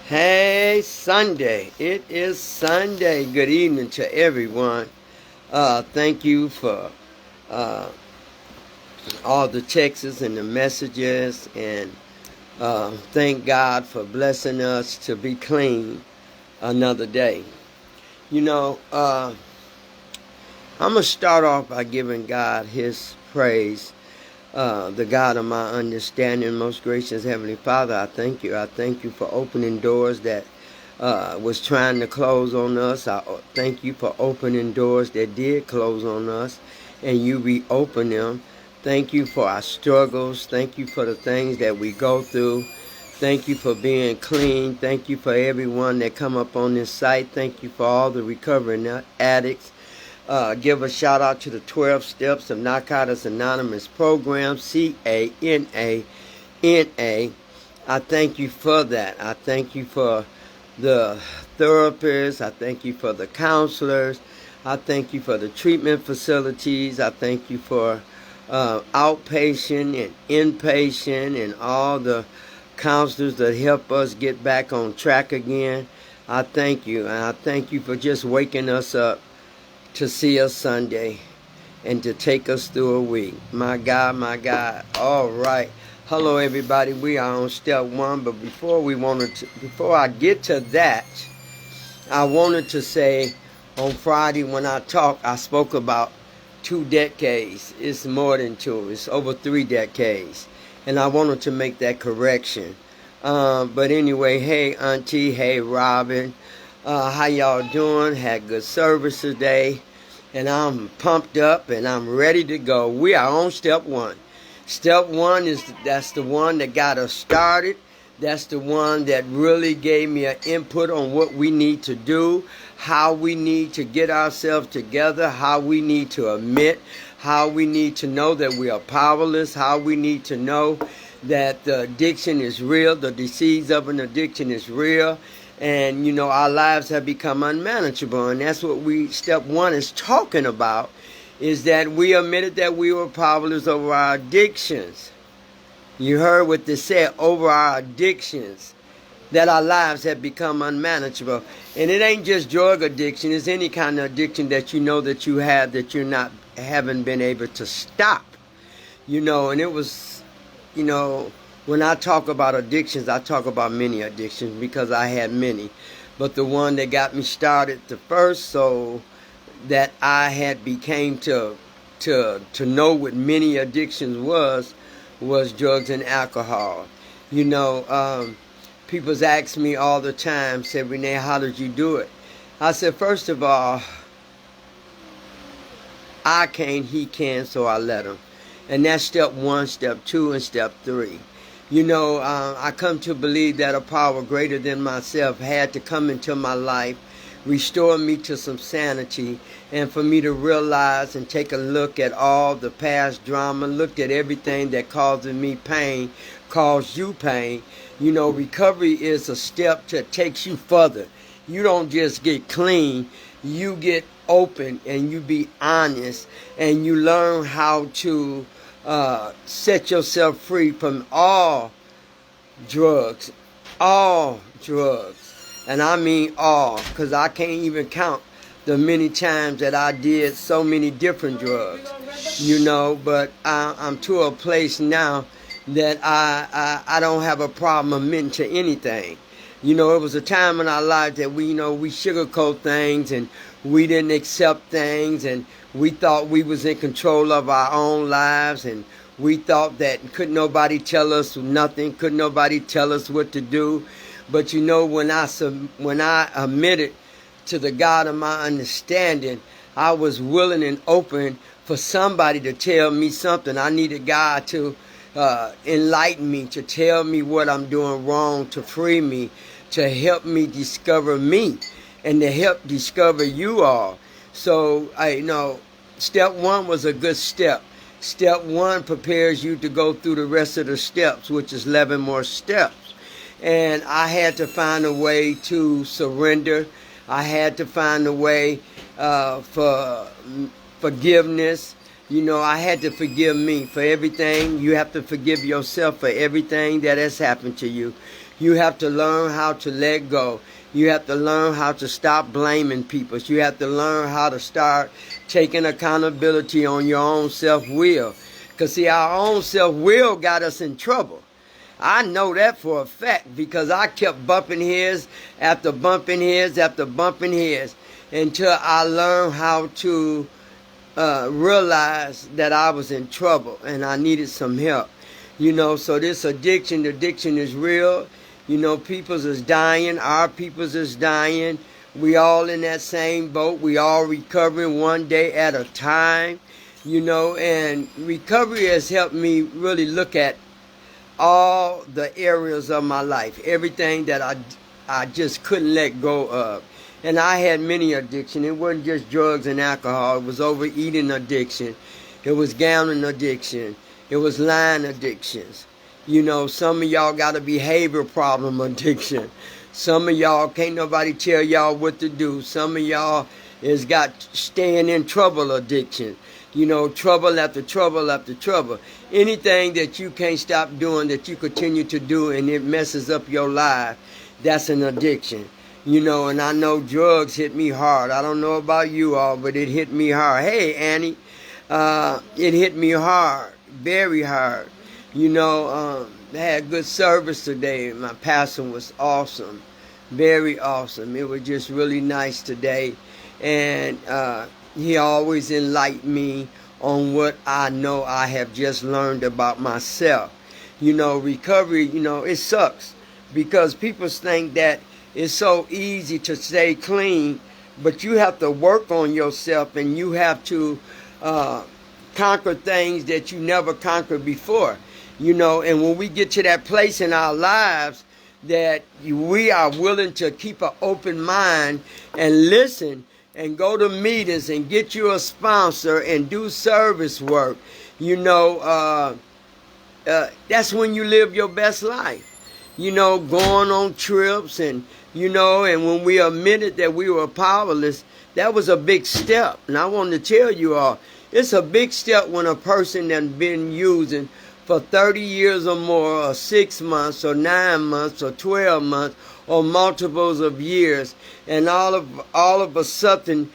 Hey, Sunday. It is Sunday. Good evening to everyone. Thank you for uh, all the texts and the messages, and thank God for blessing us to be clean another day. You know, I'm going to start off by giving God His praise. The God of my understanding, most gracious Heavenly Father, I thank you. I thank you for opening doors that was trying to close on us. I thank you for opening doors that did close on us, and you reopen them. Thank you for our struggles. Thank you for the things that we go through. Thank you for being clean. Thank you for everyone that come up on this site. Thank you for all the recovering addicts. Give a shout out to the 12 Steps of Narcotics Anonymous program, CANANA. I thank you for that. I thank you for the therapists. I thank you for the counselors. I thank you for the treatment facilities. I thank you for outpatient and inpatient and all the counselors that help us get back on track again. I thank you. And I thank you for just waking us up to see us Sunday and to take us through a week. My God, my God. All right. Hello, everybody. We are on step one, but before I get to that, I wanted to say on Friday when I talked, I spoke about 2 decades. It's more than 2. It's over 3 decades. And I wanted to make that correction. But anyway, hey, Auntie. Hey, Robin. How y'all doing? Had good service today. And I'm pumped up and I'm ready to go. We are on step one. Step one that's the one that got us started. That's the one that really gave me an input on what we need to do, how we need to get ourselves together, how we need to admit, how we need to know that we are powerless, how we need to know that the addiction is real, the disease of an addiction is real. And, our lives have become unmanageable. And that's what step one is talking about, is that we admitted that we were powerless over our addictions. You heard what they said, over our addictions, that our lives have become unmanageable. And it ain't just drug addiction. It's any kind of addiction that you know that you have that you're haven't been able to stop. And it was, when I talk about addictions, I talk about many addictions because I had many. But the one that got me started the first, so that I had became to know what many addictions was drugs and alcohol. People ask me all the time, say, Renee, how did you do it? I said, first of all, I can't, he can, so I let him. And that's step one, step two, and step three. I come to believe that a power greater than myself had to come into my life, restore me to some sanity, and for me to realize and take a look at all the past drama, looked at everything that caused me pain, caused you pain. Recovery is a step that takes you further. You don't just get clean, you get open and you be honest and you learn how to set yourself free from all drugs. And I mean all, because I can't even count the many times that I did so many different drugs, but I'm to a place now that I don't have a problem admitting to anything. It was a time in our life that we sugarcoat things and we didn't accept things, and we thought we was in control of our own lives, and we thought that couldn't nobody tell us nothing, couldn't nobody tell us what to do. But when I admitted to the God of my understanding, I was willing and open for somebody to tell me something. I needed God to enlighten me, to tell me what I'm doing wrong, to free me, to help me discover me, and to help discover you all. So, step one was a good step. Step one prepares you to go through the rest of the steps, which is 11 more steps. And I had to find a way to surrender. I had to find a way for forgiveness. I had to forgive me for everything. You have to forgive yourself for everything that has happened to you. You have to learn how to let go. You have to learn how to stop blaming people. You have to learn how to start taking accountability on your own self-will. Because, see, our own self-will got us in trouble. I know that for a fact because I kept bumping heads after bumping heads after bumping heads until I learned how to realize that I was in trouble and I needed some help. So this addiction is real. People's is dying. Our people's is dying. We all in that same boat. We all recovering one day at a time. And recovery has helped me really look at all the areas of my life, everything that I just couldn't let go of. And I had many addictions. It wasn't just drugs and alcohol. It was overeating addiction. It was gambling addiction. It was lying addictions. Some of y'all got a behavior problem addiction. Some of y'all can't nobody tell y'all what to do. Some of y'all has got staying in trouble addiction. Trouble after trouble after trouble. Anything that you can't stop doing that you continue to do and it messes up your life, that's an addiction. And I know drugs hit me hard. I don't know about you all, but it hit me hard. Hey, Annie, it hit me hard, very hard. I had good service today. My pastor was awesome, very awesome. It was just really nice today. And he always enlightened me on what I know I have just learned about myself. Recovery, it sucks because people think that it's so easy to stay clean, but you have to work on yourself and you have to conquer things that you never conquered before. And when we get to that place in our lives that we are willing to keep an open mind and listen and go to meetings and get you a sponsor and do service work, that's when you live your best life. Going on trips and when we admitted that we were powerless, that was a big step. And I want to tell you all, it's a big step when a person that's been using for 30 years or more, or 6 months, or 9 months, or 12 months, or multiples of years, and all of a sudden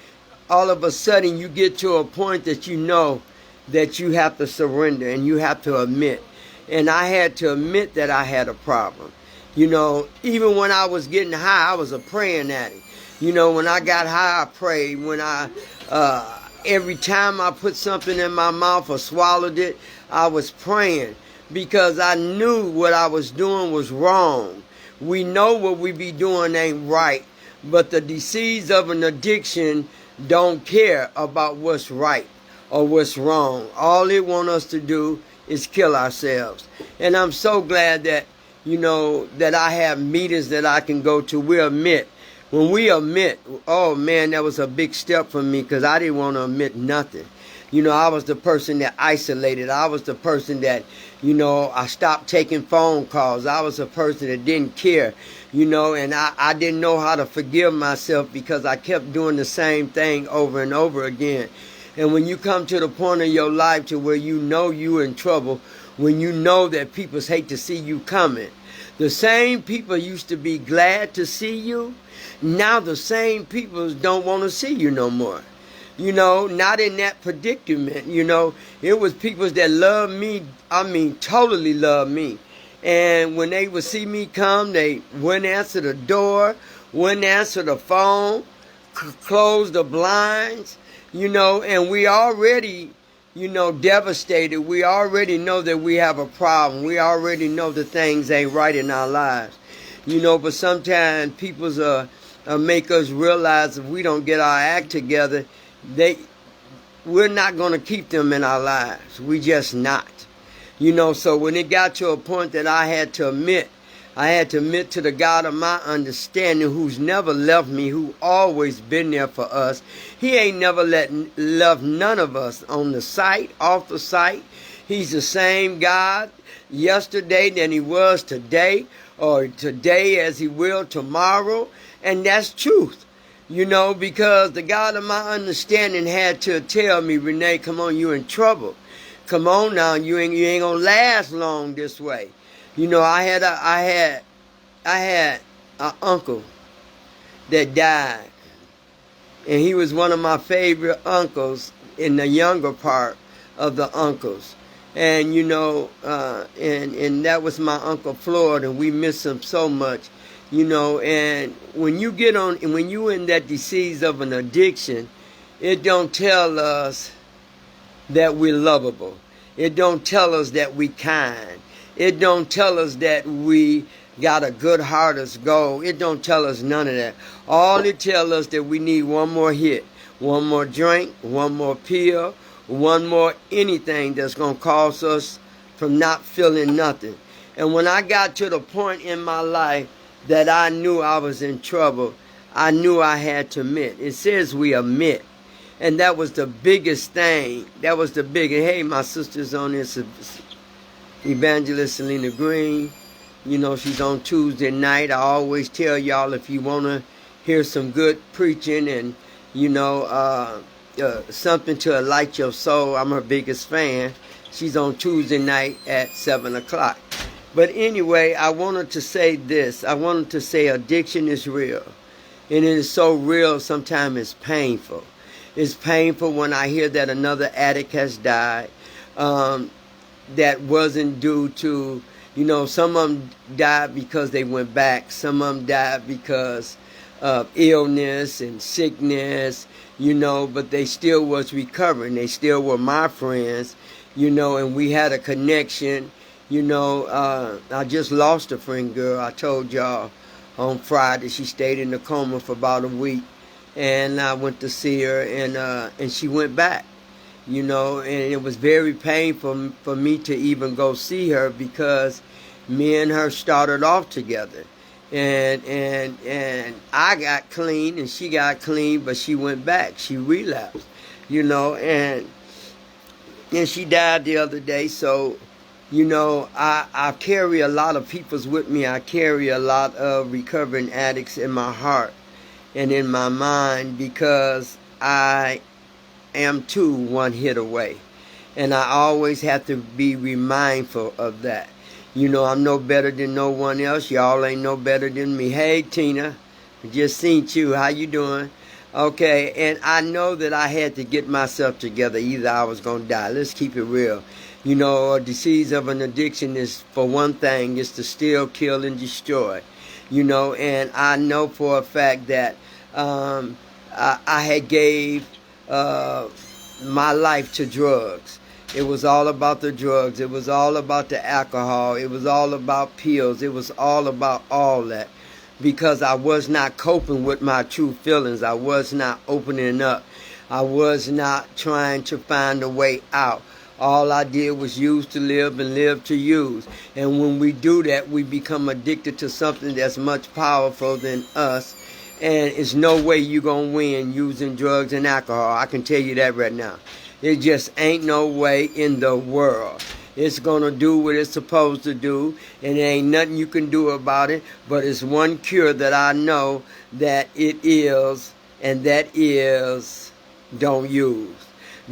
you get to a point that you know that you have to surrender and you have to admit. And I had to admit that I had a problem. Even when I was getting high, I was a praying addict. When I got high, I prayed. When every time I put something in my mouth or swallowed it, I was praying because I knew what I was doing was wrong. We know what we be doing ain't right, but the disease of an addiction don't care about what's right or what's wrong. All it want us to do is kill ourselves. And I'm so glad that, that I have meetings that I can go to. We admit. When we admit, oh man, that was a big step for me because I didn't want to admit nothing. I was the person that isolated. I was the person that, I stopped taking phone calls. I was a person that didn't care, and I didn't know how to forgive myself because I kept doing the same thing over and over again. And when you come to the point of your life to where you're in trouble, when you know that people hate to see you coming, the same people used to be glad to see you, now the same people don't want to see you no more. Not in that predicament. It was people that loved me, totally loved me. And when they would see me come, they wouldn't answer the door, wouldn't answer the phone, close the blinds, and we already, devastated. We already know that we have a problem. We already know that things ain't right in our lives. But sometimes people make us realize if we don't get our act together, we're not going to keep them in our lives. We just not. So when it got to a point that I had to admit to the God of my understanding who's never left me, who always been there for us. He ain't never left none of us on the site, off the site. He's the same God yesterday than he was today, or today as he will tomorrow. And that's truth. Because the God of my understanding had to tell me, Renee, come on, you in trouble. Come on now, you ain't gonna last long this way. I had had an uncle that died, and he was one of my favorite uncles in the younger part of the uncles. And and that was my Uncle Floyd, and we miss him so much. And when you get on, and when you in that disease of an addiction, it don't tell us that we're lovable. It don't tell us that we kind. It don't tell us that we got a good heart as gold. It don't tell us none of that. All it tells us that we need one more hit, one more drink, one more pill, one more anything that's going to cause us from not feeling nothing. And when I got to the point in my life that I knew I was in trouble, I knew I had to admit. It says we admit. And that was the biggest thing. That was the biggest. Hey, my sister's on this, Evangelist Selena Green. She's on Tuesday night. I always tell y'all, if you want to hear some good preaching and, something to light your soul, I'm her biggest fan. She's on Tuesday night at 7 o'clock. But anyway, I wanted to say this. I wanted to say addiction is real. And it is so real, sometimes it's painful. It's painful when I hear that another addict has died. That wasn't due to, some of them died because they went back. Some of them died because of illness and sickness, but they still was recovering. They still were my friends, and we had a connection. I just lost a friend girl. I told y'all on Friday. She stayed in the coma for about a week. And I went to see her, and she went back, and it was very painful for me to even go see her, because me and her started off together, and I got clean and she got clean, but she went back. She relapsed, and she died the other day. So, I carry a lot of people's with me. I carry a lot of recovering addicts in my heart and in my mind, because I am too one hit away. And I always have to be mindful of that. I'm no better than no one else. Y'all ain't no better than me. Hey, Tina, just seen you. How you doing? Okay, and I know that I had to get myself together. Either I was going to die. Let's keep it real. A disease of an addiction is, for one thing, is to steal, kill, and destroy. And I know for a fact that I had gave my life to drugs. It was all about the drugs. It was all about the alcohol. It was all about pills. It was all about all that, because I was not coping with my true feelings. I was not opening up. I was not trying to find a way out. All I did was use to live and live to use. And when we do that, we become addicted to something that's much powerful than us. And it's no way you're going to win using drugs and alcohol. I can tell you that right now. It just ain't no way in the world. It's going to do what it's supposed to do, and there ain't nothing you can do about it. But it's one cure that I know that it is, and that is don't use.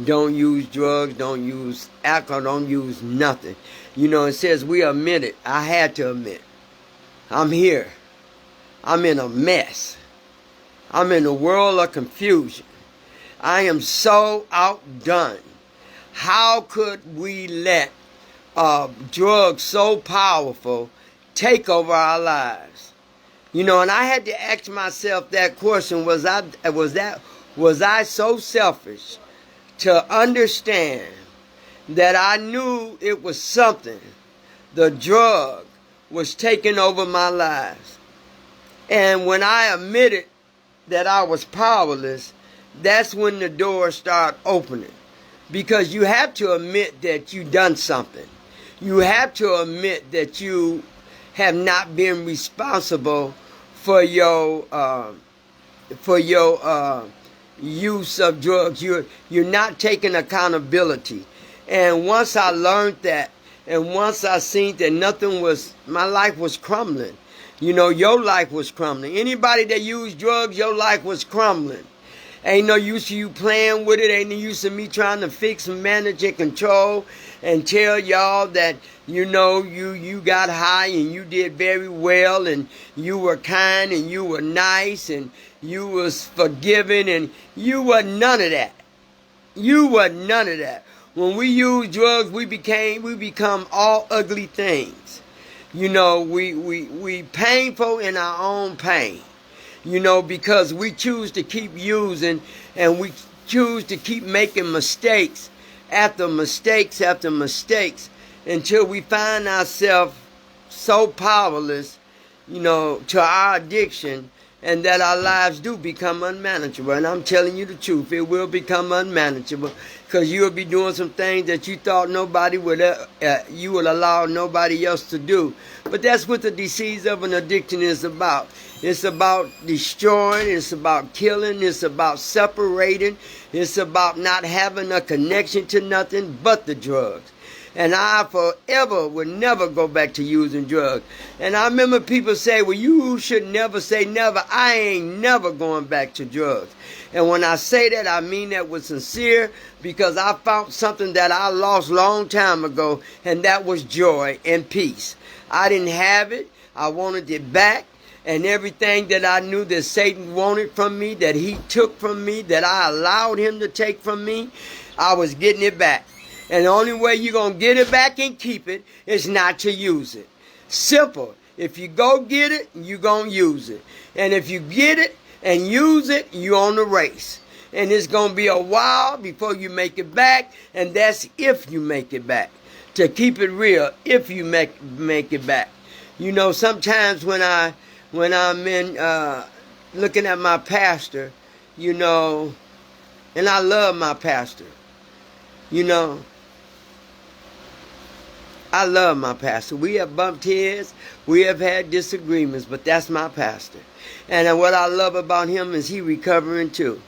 Don't use drugs, don't use alcohol, don't use nothing. It says we admit it. I had to admit. I'm here. I'm in a mess. I'm in a world of confusion. I am so outdone. How could we let drugs so powerful take over our lives? And I had to ask myself that question. Was I so selfish to understand that I knew it was something? The drug was taking over my life. And when I admitted that I was powerless, that's when the doors start opening. Because you have to admit that you done something. You have to admit that you have not been responsible for your use of drugs. You're not taking accountability. And once I learned that, and once I seen that my life was crumbling. Your life was crumbling. Anybody that used drugs, your life was crumbling. Ain't no use of you playing with it. Ain't no use of me trying to fix, manage, and control and tell y'all that, you know, you got high and you did very well and you were kind and you were nice and you was forgiving, and you were none of that. You were none of that. When we use drugs, we become all ugly things. You know, we painful in our own pain. You know, because we choose to keep using and we choose to keep making mistakes after mistakes after mistakes until we find ourselves so powerless, you know, to our addiction, and that our lives do become unmanageable. And I'm telling you the truth, it will become unmanageable, because you'll be doing some things that you thought nobody would, you would allow nobody else to do. But that's what the disease of an addiction is about. It's about destroying, it's about killing, it's about separating, it's about not having a connection to nothing but the drugs. And I forever would never go back to using drugs. And I remember people say, well, you should never say never. I ain't never going back to drugs. And when I say that, I mean that with sincere, because I found something that I lost long time ago, and that was joy and peace. I didn't have it. I wanted it back. And everything that I knew that Satan wanted from me, that he took from me, that I allowed him to take from me, I was getting it back. And the only way you're going to get it back and keep it is not to use it. Simple. If you go get it, you're going to use it. And if you get it and use it, you're on the race. And it's going to be a while before you make it back. And that's if you make it back. To keep it real, if you make it back. You know, sometimes when I'm in looking at my pastor, you know, and I love my pastor, you know, I love my pastor. We have bumped heads. We have had disagreements, but that's my pastor. And what I love about him is he recovering too.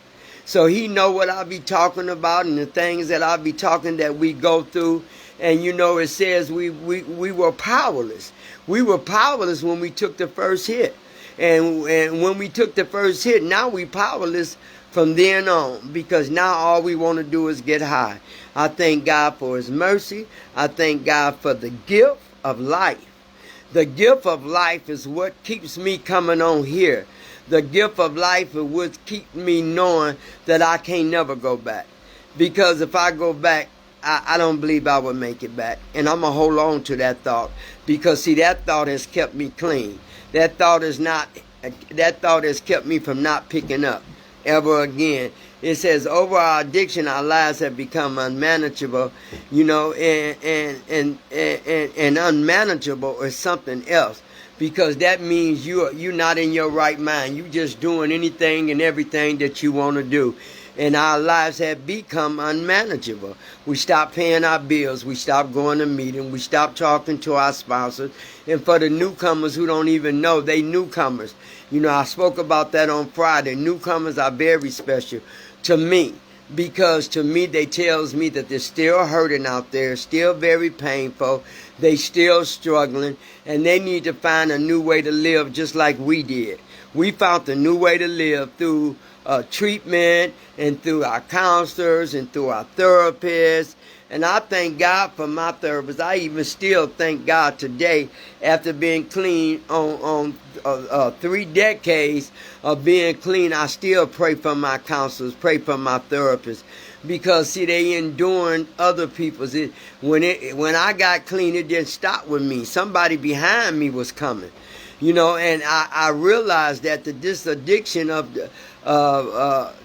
So he know what I'll be talking about and the things that I'll be talking that we go through. And you know, it says we were powerless. We were powerless when we took the first hit. And when we took the first hit, now we powerless from then on, because now all we want to do is get high. I thank God for his mercy. I thank God for the gift of life. The gift of life is what keeps me coming on here. The gift of life is what keeps me knowing that I can't never go back. Because if I go back, I don't believe I would make it back. And I'm going to hold on to that thought. Because see, that thought has kept me clean. That thought has kept me from not picking up ever again. It says, over our addiction, our lives have become unmanageable, you know, and unmanageable is something else, because that means you're not in your right mind. You just doing anything and everything that you want to do. And our lives have become unmanageable. We stop paying our bills. We stop going to meetings. We stop talking to our spouses. And for the newcomers who don't even know, they newcomers. You know, I spoke about that on Friday. Newcomers are very special to me, because to me, they tells me that they're still hurting out there, still very painful. They still struggling, and they need to find a new way to live just like we did. We found a new way to live through treatment and through our counselors and through our therapists. And I thank God for my therapist. I even still thank God today, after being clean on 3 decades of being clean. I still pray for my counselors, pray for my therapists, because see, they enduring other people's. When I got clean, it didn't stop with me. Somebody behind me was coming, you know. And I realized that this addiction of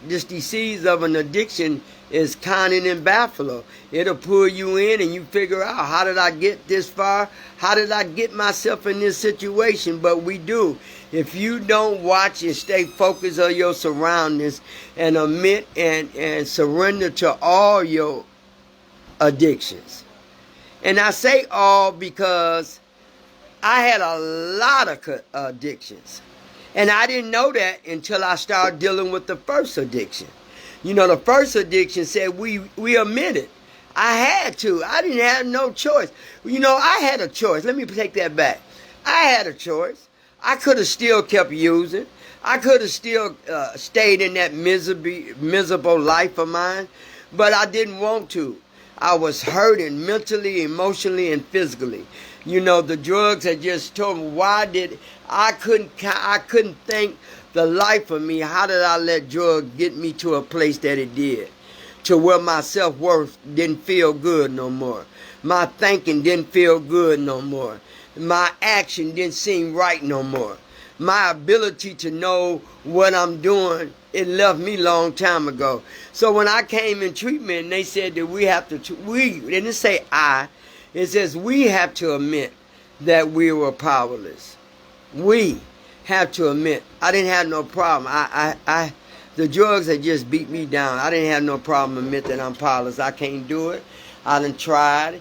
this disease of an addiction is conning and baffler. It'll pull you in and you figure out, how did I get this far? How did I get myself in this situation? But we do. If you don't watch and stay focused on your surroundings and admit and surrender to all your addictions. And I say all because I had a lot of addictions. And I didn't know that until I started dealing with the first addiction. You know, the first addiction said we admitted. I had to. I didn't have no choice. You know, I had a choice. Let me take that back. I had a choice. I could have still kept using. I could have still stayed in that miserable life of mine, but I didn't want to. I was hurting mentally, emotionally, and physically. You know, the drugs had just told me I couldn't think the life of me. How did I let drugs get me to a place that it did? To where my self-worth didn't feel good no more. My thinking didn't feel good no more. My action didn't seem right no more. My ability to know what I'm doing, it left me long time ago. So when I came in treatment, they said that they didn't say I, it says we have to admit that we were powerless. We have to admit. I didn't have no problem. The drugs had just beat me down. I didn't have no problem admit that I'm powerless. I can't do it. I done tried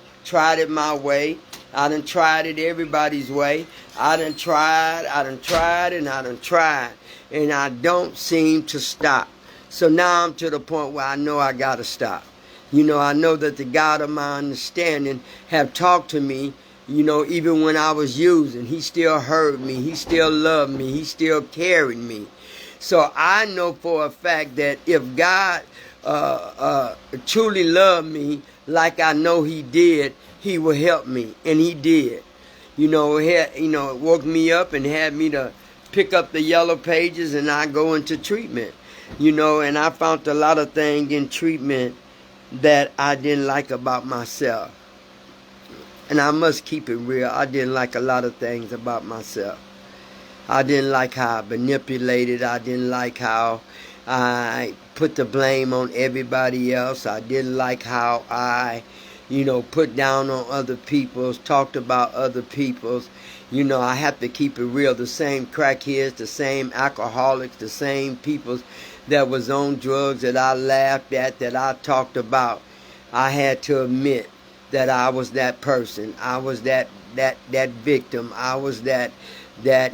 it my way. I done tried it everybody's way. I done tried, and and I don't seem to stop. So now I'm to the point where I know I gotta stop. You know, I know that the God of my understanding have talked to me, you know, even when I was using. He still heard me. He still loved me. He still carried me. So I know for a fact that if God truly loved me like I know he did, he will help me. And he did. You know, it woke me up and had me to pick up the yellow pages, and I go into treatment. You know, and I found a lot of things in treatment that I didn't like about myself. And I must keep it real. I didn't like a lot of things about myself. I didn't like how I manipulated. I didn't like how I put the blame on everybody else. I didn't like how I, put down on other people's, talked about other people's. You know, I have to keep it real. The same crackheads, the same alcoholics, the same people that was on drugs that I laughed at, that I talked about. I had to admit that I was that person. I was that victim. I was that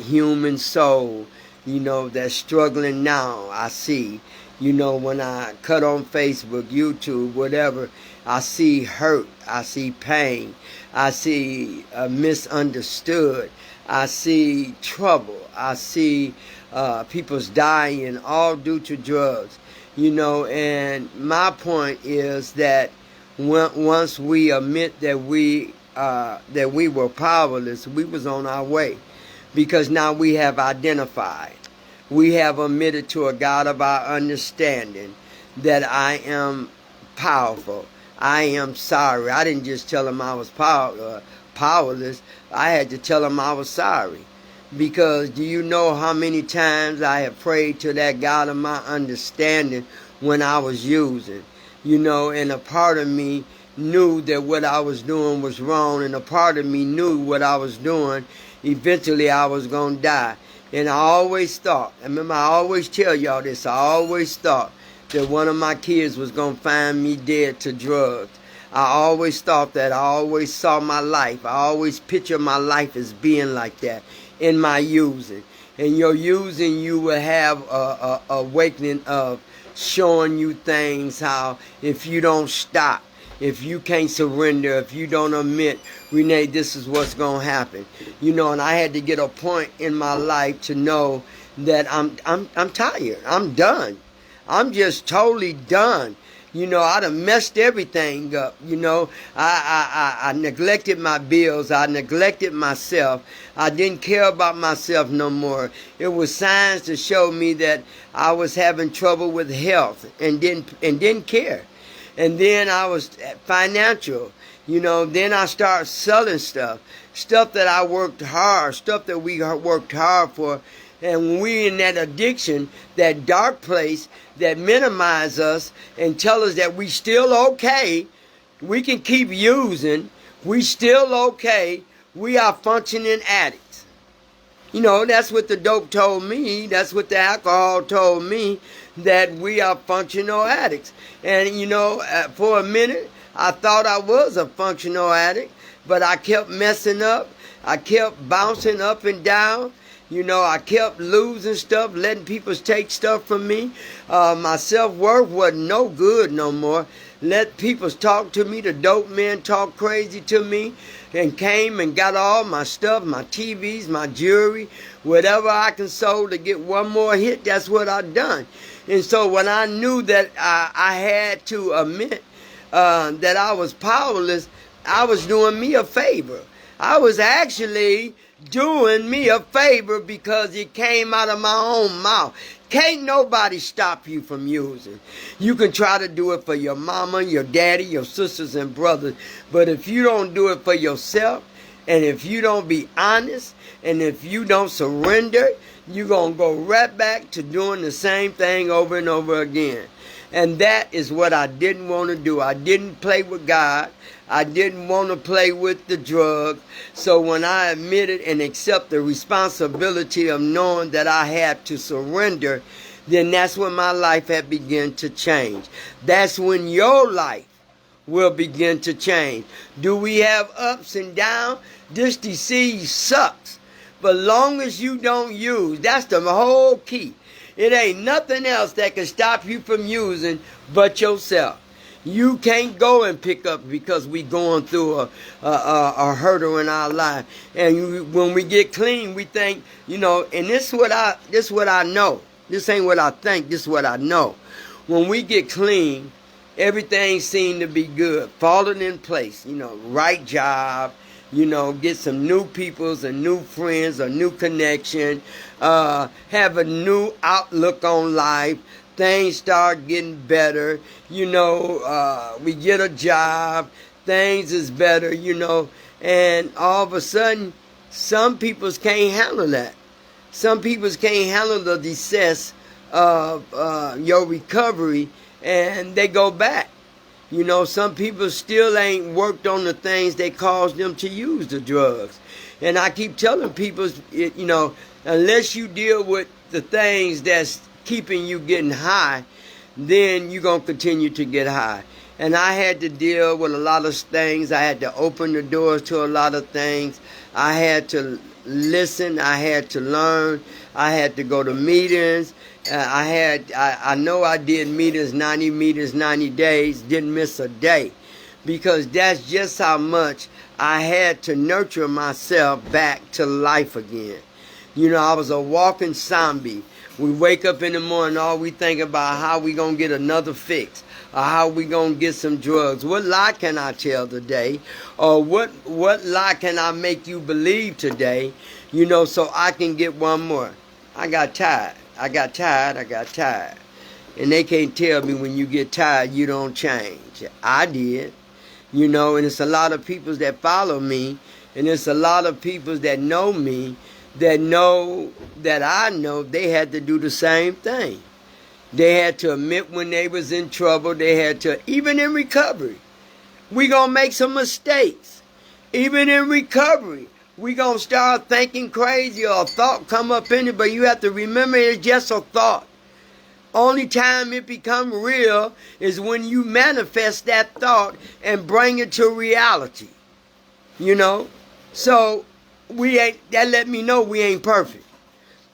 human soul, that's struggling now. I see, when I cut on Facebook, YouTube, whatever, I see hurt. I see pain. I see misunderstood. I see trouble. I see people's dying, all due to drugs. And my point is that once we admit that we were powerless, we was on our way. Because now we have identified. We have admitted to a God of our understanding that I am powerful. I am sorry. I didn't just tell him I was powerless. I had to tell him I was sorry. Because do you know how many times I have prayed to that God of my understanding when I was using? And a part of me knew that what I was doing was wrong, and a part of me knew what I was doing, eventually I was going to die. And I always thought, I always tell y'all this, I always thought that one of my kids was going to find me dead to drugs. I always thought that. I always saw my life. I always picture my life as being like that in my using. And your using, you will have a awakening of showing you things, how if you don't stop, if you can't surrender, if you don't admit, Renee, this is what's going to happen. And I had to get a point in my life to know that I'm tired. I'm done. I'm just totally done. I done messed everything up. I neglected my bills. I neglected myself. I didn't care about myself no more. It was signs to show me that I was having trouble with health and didn't care. And then I was financial. Then I started selling stuff that I worked hard, stuff that we worked hard for. And when we in that addiction, that dark place that minimize us and tell us that we still okay, we can keep using, we still okay, we are functioning addicts. That's what the dope told me, that's what the alcohol told me, that we are functional addicts. And for a minute, I thought I was a functional addict, but I kept messing up, I kept bouncing up and down. I kept losing stuff, letting people take stuff from me. My self-worth wasn't no good no more. let people talk to me. The dope men talk crazy to me and came and got all my stuff, my TVs, my jewelry, whatever I can sold to get one more hit. That's what I done. And so when I knew that I had to admit that I was powerless, I was doing me a favor. I was actually doing me a favor because it came out of my own mouth. Can't nobody stop you from using. You can try to do it for your mama, your daddy, your sisters and brothers, but if you don't do it for yourself, and if you don't be honest, and if you don't surrender, you're going to go right back to doing the same thing over and over again. And that is what I didn't want to do. I didn't play with God. I didn't want to play with the drugs. So when I admitted and accept the responsibility of knowing that I had to surrender, then that's when my life had begun to change. That's when your life will begin to change. Do we have ups and downs? This disease sucks. But long as you don't use, that's the whole key. It ain't nothing else that can stop you from using but yourself. You can't go and pick up because we going through a hurdle in our life. And when we get clean, we think, and this is what I know. This ain't what I think, this is what I know. When we get clean, everything seemed to be good, falling in place, right job, get some new peoples and new friends, a new connection, have a new outlook on life. Things start getting better, we get a job, things is better, and all of a sudden, some people can't handle that. Some people can't handle the success of your recovery, and they go back. Some people still ain't worked on the things that caused them to use the drugs. And I keep telling people, unless you deal with the things that's keeping you getting high, then you're going to continue to get high. And I had to deal with a lot of things. I had to open the doors to a lot of things. I had to listen. I had to learn. I had to go to meetings. I know I did meetings, 90 days, didn't miss a day, because that's just how much I had to nurture myself back to life again. I was a walking zombie. We wake up in the morning, all we think about how we going to get another fix, or how we going to get some drugs. What lie can I tell today? Or what lie can I make you believe today, so I can get one more? I got tired. And they can't tell me when you get tired, you don't change. I did. And it's a lot of people that follow me, and it's a lot of people that know me, that know that I know they had to do the same thing. They had to admit when they was in trouble. They had to, even in recovery, we gonna make some mistakes. Even in recovery, we gonna start thinking crazy, or a thought come up in it, but you have to remember it's just a thought. Only time it become real is when you manifest that thought and bring it to reality. So that let me know we ain't perfect.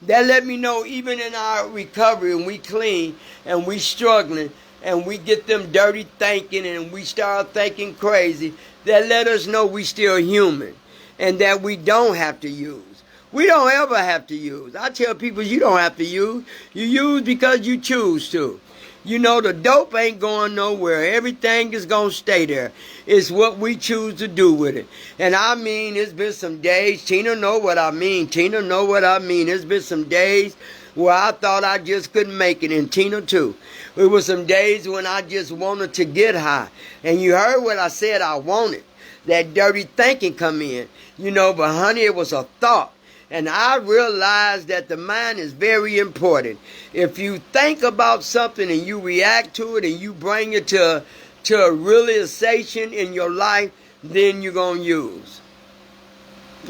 That let me know even in our recovery, and we clean and we struggling and we get them dirty thinking and we start thinking crazy, that let us know we still human and that we don't have to use. We don't ever have to use. I tell people you don't have to use. You use because you choose to. The dope ain't going nowhere. Everything is going to stay there. It's what we choose to do with it. And I mean, it's been some days. Tina know what I mean. It's been some days where I thought I just couldn't make it. And Tina too. It was some days when I just wanted to get high. And you heard what I said I wanted. That dirty thinking come in. But honey, it was a thought. And I realized that the mind is very important. If you think about something and you react to it and you bring it to a realization in your life, then you're going to use.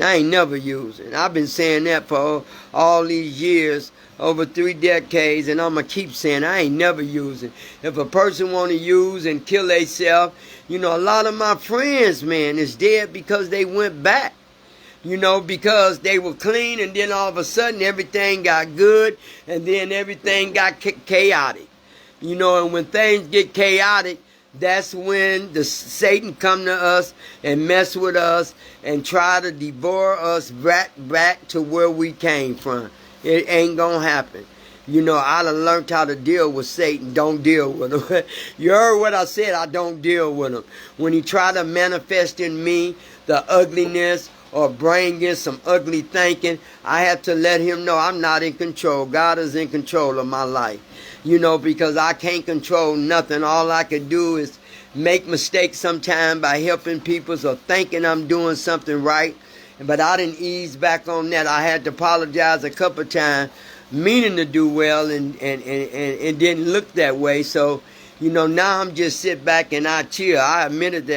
I ain't never using. I've been saying that for all these years, over 3 decades, and I'm going to keep saying I ain't never using. If a person want to use and kill themselves, a lot of my friends, man, is dead because they went back. Because they were clean, and then all of a sudden everything got good, and then everything got chaotic. And when things get chaotic, that's when the Satan come to us and mess with us and try to devour us back to where we came from. It ain't gonna happen. You know, I done learned how to deal with Satan. Don't deal with him. You heard what I said. I don't deal with him. When he try to manifest in me the ugliness or bring in some ugly thinking, I have to let him know I'm not in control. God is in control of my life. You know, because I can't control nothing. All I can do is make mistakes sometimes by helping people or thinking I'm doing something right. But I didn't ease back on that. I had to apologize a couple of times, meaning to do well, and it didn't look that way. So, you know, now I'm just sit back and I chill. I admitted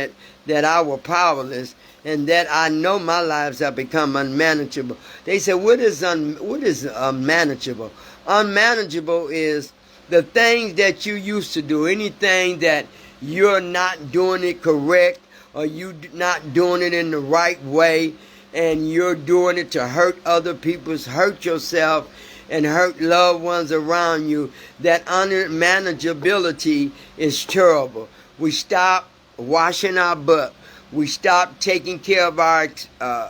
that I was powerless and that I know my lives have become unmanageable. They said, what is unmanageable? Unmanageable is the things that you used to do, anything that you're not doing it correct or you not doing it in the right way, and you're doing it to hurt other people, hurt yourself, and hurt loved ones around you. That unmanageability is terrible. We stop washing our butt. We stop taking care of our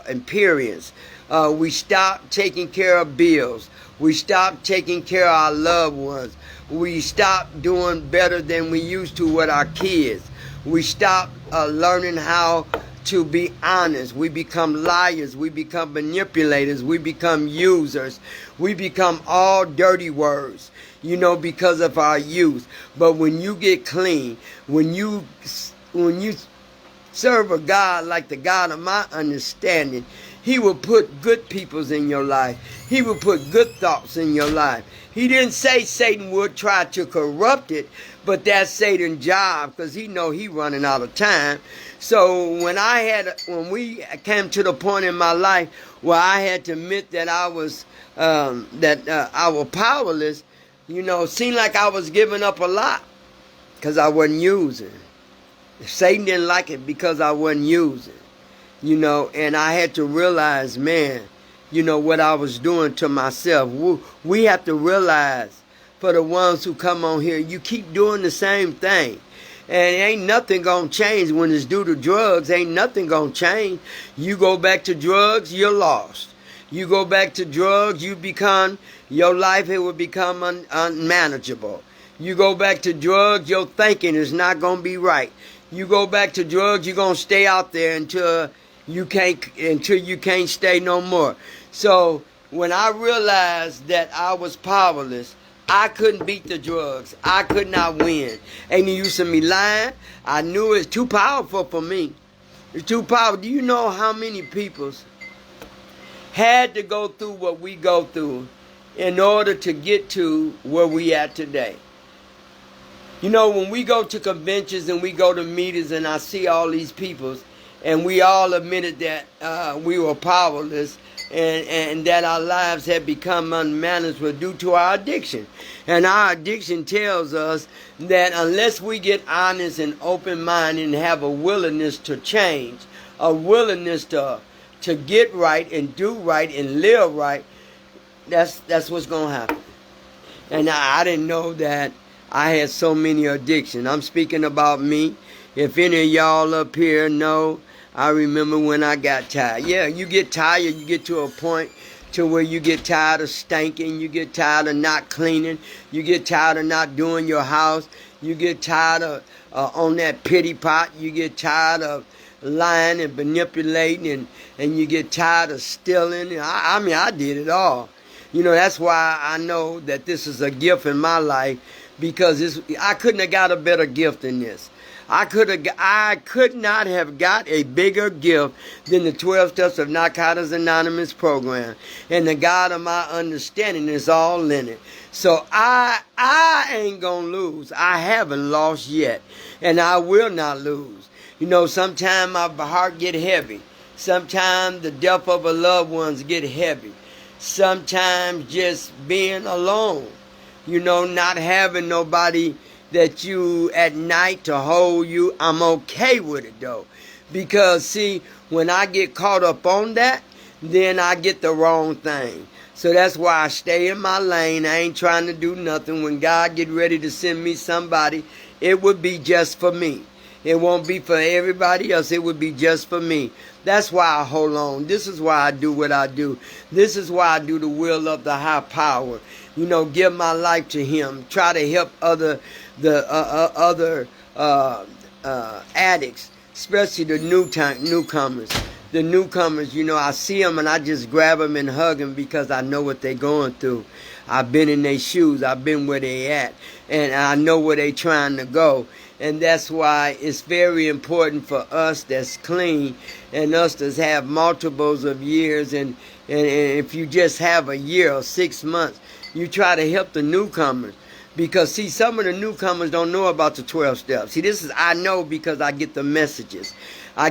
appearance. We stop taking care of bills. We stop taking care of our loved ones. We stop doing better than we used to with our kids. We stop learning how to be honest. We become liars. We become manipulators. We become users. We become all dirty words, you know, because of our youth. But when you get clean, when you serve a God like the God of my understanding, he will put good peoples in your life. He will put good thoughts in your life. He didn't say Satan would try to corrupt it, but that's Satan's job, because he know he running out of time. So when we came to the point in my life where I had to admit that I was powerless, you know, it seemed like I was giving up a lot because I wasn't using. Satan didn't like it because I wasn't using, you know, and I had to realize, man, you know, what I was doing to myself. We have to realize, for the ones who come on here, you keep doing the same thing. And ain't nothing going to change when it's due to drugs. Ain't nothing going to change. You go back to drugs, you're lost. You go back to drugs, your life, it will become unmanageable. You go back to drugs, your thinking is not going to be right. You go back to drugs, you're going to stay out there until you can't stay no more. So when I realized that I was powerless, I couldn't beat the drugs. I could not win. Ain't no use of me lying. I knew it's too powerful for me. It's too powerful. Do you know how many people had to go through what we go through in order to get to where we at today? You know, when we go to conventions and we go to meetings and I see all these people, and we all admitted that we were powerless, and that our lives had become unmanageable due to our addiction. And our addiction tells us that unless we get honest and open-minded and have a willingness to change, a willingness to get right and do right and live right, that's what's going to happen. And I didn't know that I had so many addictions. I'm speaking about me. If any of y'all up here know, I remember when I got tired. Yeah, you get tired. You get to a point to where you get tired of stinking. You get tired of not cleaning. You get tired of not doing your house. You get tired of on that pity pot. You get tired of lying and manipulating, and you get tired of stealing. I mean, I did it all. You know, that's why I know that this is a gift in my life, because I couldn't have got a better gift than this. I could not have got a bigger gift than the 12 Steps of Narcotics Anonymous program. And the God of my understanding is all in it. So I ain't gonna lose. I haven't lost yet. And I will not lose. You know, sometimes my heart get heavy. Sometimes the death of a loved ones get heavy. Sometimes just being alone. You know, not having nobody that you at night to hold you. I'm okay with it though. Because see, when I get caught up on that, then I get the wrong thing. So that's why I stay in my lane. I ain't trying to do nothing. When God get ready to send me somebody, it would be just for me. It won't be for everybody else. It would be just for me. That's why I hold on. This is why I do what I do. This is why I do the will of the high power. You know, give my life to Him. Try to help other addicts, especially the newcomers. The newcomers, you know, I see them and I just grab them and hug them because I know what they're going through. I've been in their shoes. I've been where they at. And I know where they trying to go. And that's why it's very important for us that's clean and us that have multiples of years. And if you just have a year or 6 months, you try to help the newcomers. Because, see, some of the newcomers don't know about the 12 steps. See, this is, I know because I get the messages. I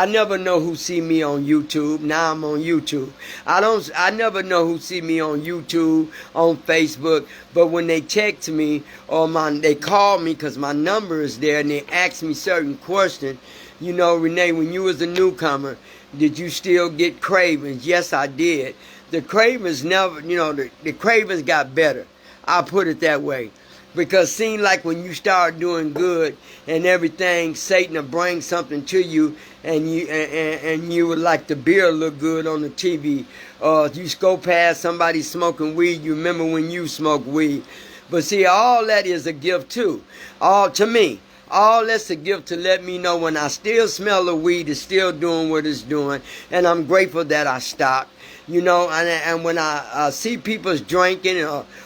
never know who see me on YouTube. Now I'm on YouTube. I never know who see me on YouTube, on Facebook. But when they text me or they call me because my number is there and they ask me certain questions. You know, Renee, when you was a newcomer, did you still get cravings? Yes, I did. The cravings never, you know, the cravings got better. I'll put it that way. Because seem like when you start doing good and everything, Satan will bring something to you and you would like the beer look good on the TV. Or if you go past somebody smoking weed, you remember when you smoked weed. But see, all that is a gift too. To me. All that's a gift to let me know when I still smell the weed, it's still doing what it's doing. And I'm grateful that I stopped. You know, and when I see people's drinking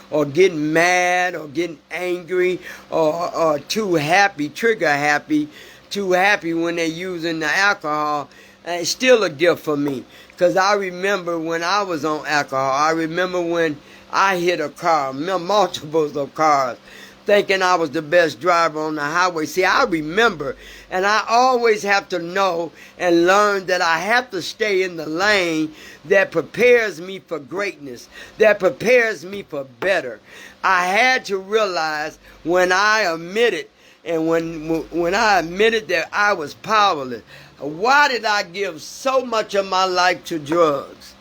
or getting mad or getting angry or too happy, trigger happy, too happy when they're using the alcohol, it's still a gift for me. Because I remember when I was on alcohol, I remember when I hit a car, multiples of cars, thinking I was the best driver on the highway. See, I remember, and I always have to know and learn that I have to stay in the lane that prepares me for greatness, that prepares me for better. I had to realize when I admitted, and when I admitted that I was powerless, why did I give so much of my life to drugs?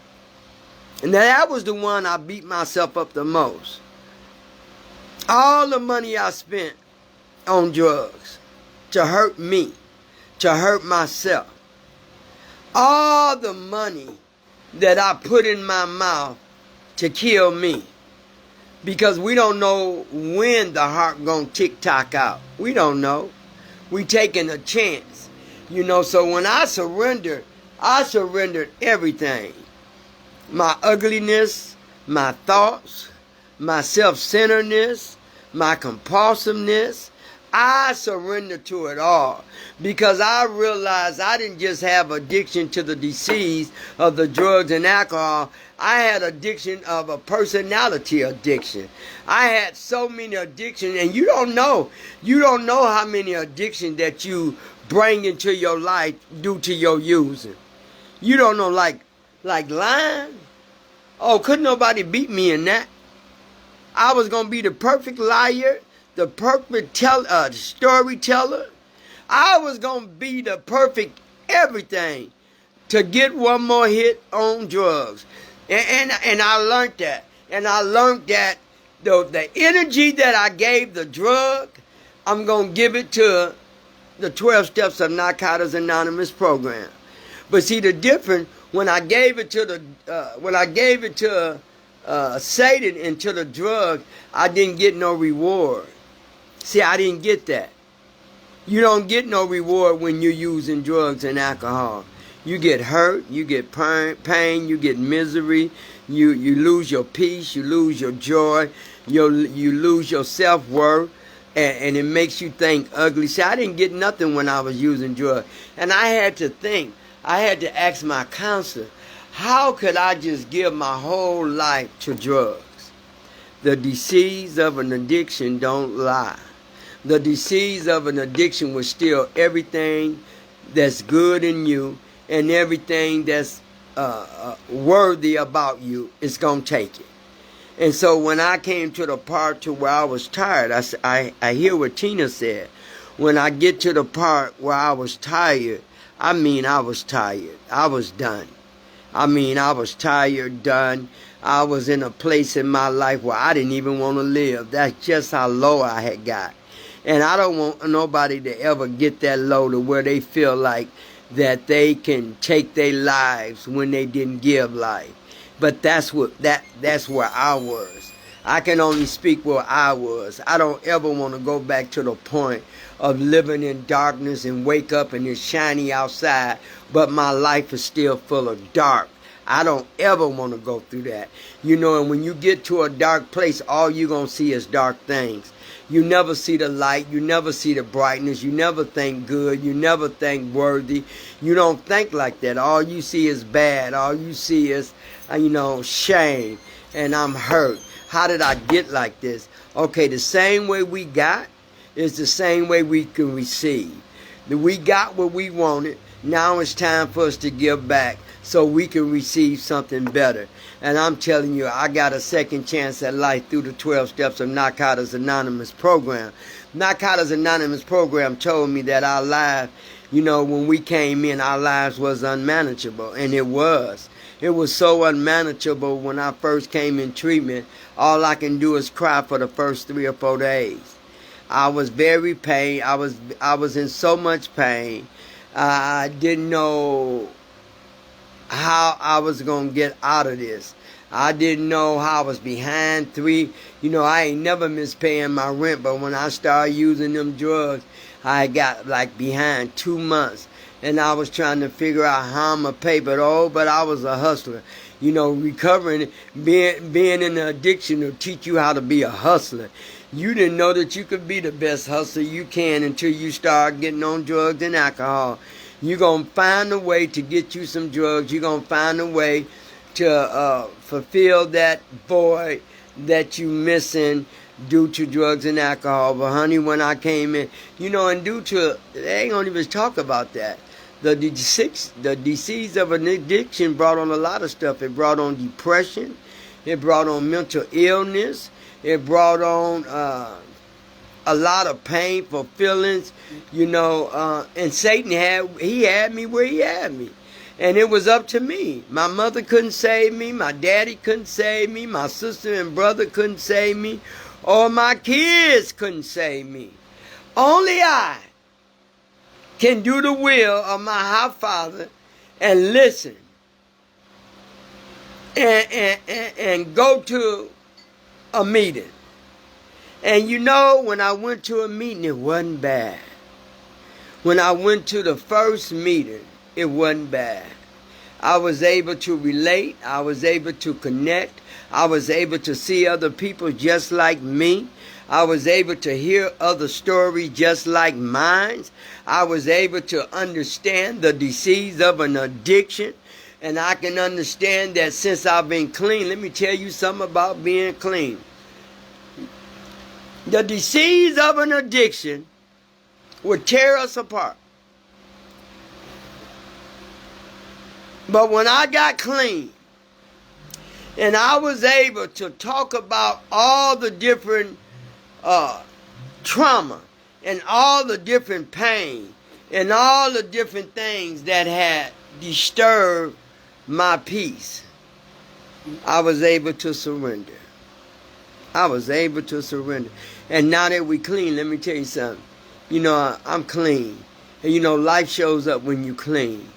And that was the one I beat myself up the most. All the money I spent on drugs to hurt me, to hurt myself. All the money that I put in my mouth to kill me. Because we don't know when the heart gonna tick-tock out. We don't know. We taking a chance. You know, so when I surrendered everything. My ugliness, my thoughts, my self-centeredness, my compulsiveness, I surrender to it all because I realized I didn't just have addiction to the disease of the drugs and alcohol. I had addiction of a personality addiction. I had so many addictions, and you don't know how many addictions that you bring into your life due to your using. You don't know, like lying. Oh, couldn't nobody beat me in that. I was going to be the perfect liar, the perfect storyteller. I was going to be the perfect everything to get one more hit on drugs. And I learned that. And I learned that the energy that I gave the drug, I'm going to give it to the 12 Steps of Narcotics Anonymous program. But see, the difference, when I gave it to Satan and to the drug, I didn't get no reward. See, I didn't get that. You don't get no reward when you're using drugs and alcohol. You get hurt, you get pain, you get misery, you lose your peace, you lose your joy, you lose your self-worth, and it makes you think ugly. See, I didn't get nothing when I was using drugs. And I had to think. I had to ask my counselor, how could I just give my whole life to drugs? The disease of an addiction don't lie. The disease of an addiction will steal everything that's good in you and everything that's worthy about you. It's going to take it. And so when I came to the part to where I was tired, I hear what Tina said. When I get to the part where I was tired, I mean I was tired. I was done. I was tired, done. I was in a place in my life where I didn't even want to live. That's just how low I had got. And I don't want nobody to ever get that low to where they feel like that they can take their lives when they didn't give life. But that's where I was. I can only speak where I was. I don't ever want to go back to the point of living in darkness and wake up and it's shiny outside, but my life is still full of dark. I don't ever want to go through that. And when you get to a dark place, all you're going to see is dark things. You never see the light. You never see the brightness. You never think good. You never think worthy. You don't think like that. All you see is bad. All you see is, shame. And I'm hurt. How did I get like this? Okay, the same way we got is the same way we can receive. We got what we wanted. Now it's time for us to give back so we can receive something better. And I'm telling you, I got a second chance at life through the 12 steps of Narcotics Anonymous program. Narcotics Anonymous program told me that our life, when we came in, our lives was unmanageable. And it was. It was so unmanageable when I first came in treatment. All I can do is cry for the first 3 or 4 days. I was very pain. I was in so much pain. I didn't know how I was going to get out of this. I didn't know how I was behind 3. I ain't never missed paying my rent, but when I started using them drugs, I got like behind 2 months. And I was trying to figure out how I'm going to pay, but I was a hustler. Recovering, being in the addiction will teach you how to be a hustler. You didn't know that you could be the best hustler you can until you start getting on drugs and alcohol. You're going to find a way to get you some drugs. You're going to find a way to fulfill that void that you missing due to drugs and alcohol. But honey, when I came in, and due to, they ain't going to even talk about that. The disease of an addiction brought on a lot of stuff. It brought on depression. It brought on mental illness. It brought on a lot of painful feelings, and Satan had me where he had me. And it was up to me. My mother couldn't save me. My daddy couldn't save me. My sister and brother couldn't save me. Or my kids couldn't save me. Only I can do the will of my High Father and listen and go to a meeting. And when I went to a meeting, it wasn't bad. When I went to the first meeting, it wasn't bad. I was able to relate. I was able to connect. I was able to see other people just like me. I was able to hear other stories just like mine. I was able to understand the disease of an addiction. And I can understand that since I've been clean. Let me tell you something about being clean. The disease of an addiction would tear us apart. But when I got clean, and I was able to talk about all the different trauma and all the different pain and all the different things that had disturbed my peace, I was able to surrender. I was able to surrender. And now that we clean, let me tell you something. I'm clean. And life shows up when you clean.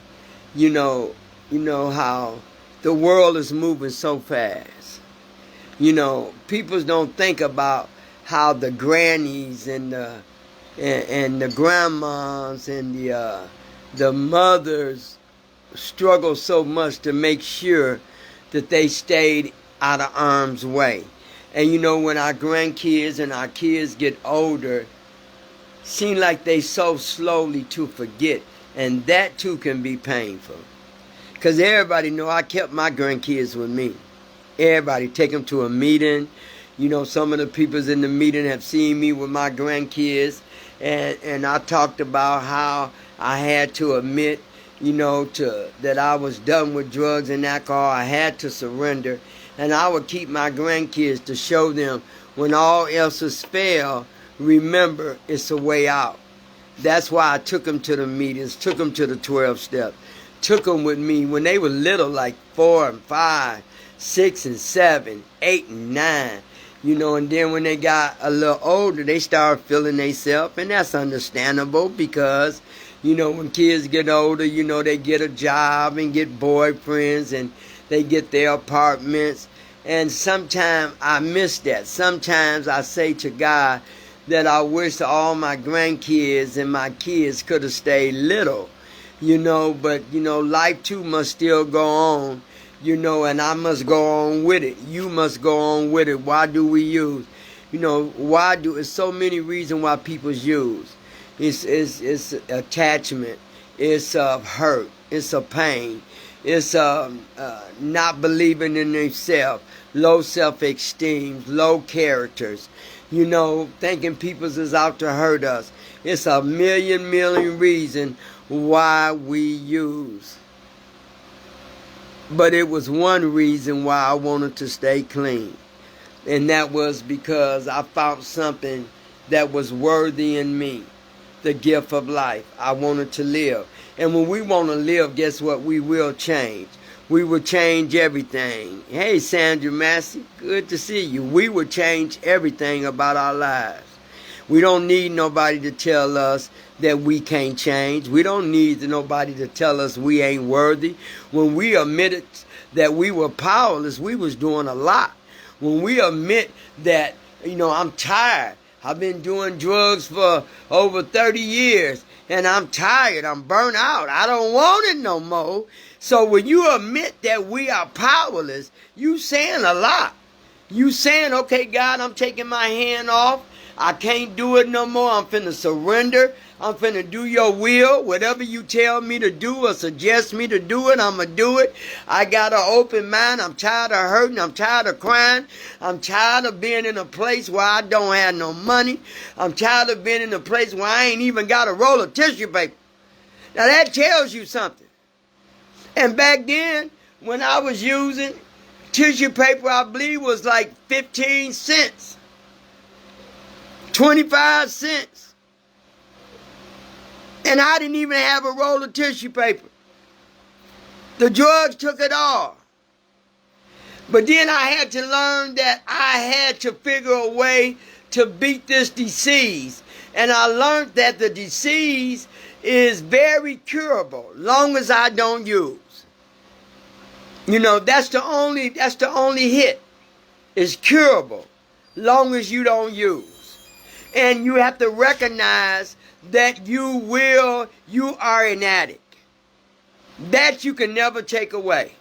You know how the world is moving so fast. People don't think about how the grannies and the grandmas and the mothers struggle so much to make sure that they stayed out of harm's way. And when our grandkids and our kids get older, seem like they so slowly to forget. And that too can be painful. Because everybody know I kept my grandkids with me. Everybody take them to a meeting. Some of the people in the meeting have seen me with my grandkids. And I talked about how I had to admit, that I was done with drugs and alcohol. I had to surrender. And I would keep my grandkids to show them when all else has failed, remember it's a way out. That's why I took them to the meetings, took them to the 12 steps, took them with me when they were little, like 4 and 5, 6 and 7, 8 and 9. You know, and then when they got a little older, they started feeling themselves, and that's understandable because, you know, when kids get older, you know, they get a job and get boyfriends and they get their apartments. And sometimes I miss that. Sometimes I say to God that I wish all my grandkids and my kids could have stayed little, you know, but, you know, life too must still go on. You know, and I must go on with it. You must go on with it. Why do we use? You know, it's so many reasons why people use. It's attachment. It's hurt. It's a pain. It's not believing in themselves. Low self-esteem. Low characters. You know, thinking people is out to hurt us. It's a million reasons why we use. But it was one reason why I wanted to stay clean. And that was because I found something that was worthy in me. The gift of life. I wanted to live. And when we want to live, guess what? We will change. We will change everything. Hey, Sandra Massey, good to see you. We will change everything about our lives. We don't need nobody to tell us that we can't change. We don't need nobody to tell us we ain't worthy. When we admitted that we were powerless, we was doing a lot. When we admit that, you know, I'm tired. I've been doing drugs for over 30 years, and I'm tired. I'm burnt out. I don't want it no more. So when you admit that we are powerless, you saying a lot. You saying, okay, God, I'm taking my hand off. I can't do it no more. I'm finna surrender. I'm finna do your will. Whatever you tell me to do or suggest me to do it, I'm going to do it. I got an open mind. I'm tired of hurting. I'm tired of crying. I'm tired of being in a place where I don't have no money. I'm tired of being in a place where I ain't even got a roll of tissue paper. Now that tells you something. And back then, when I was using tissue paper, I believe was like 15 cents. 25 cents. And I didn't even have a roll of tissue paper. The drugs took it all. But then I had to learn that I had to figure a way to beat this disease. And I learned that the disease is very curable, long as I don't use. You know, that's the only hit. It's curable, long as you don't use. And you have to recognize that you are an addict. That you can never take away.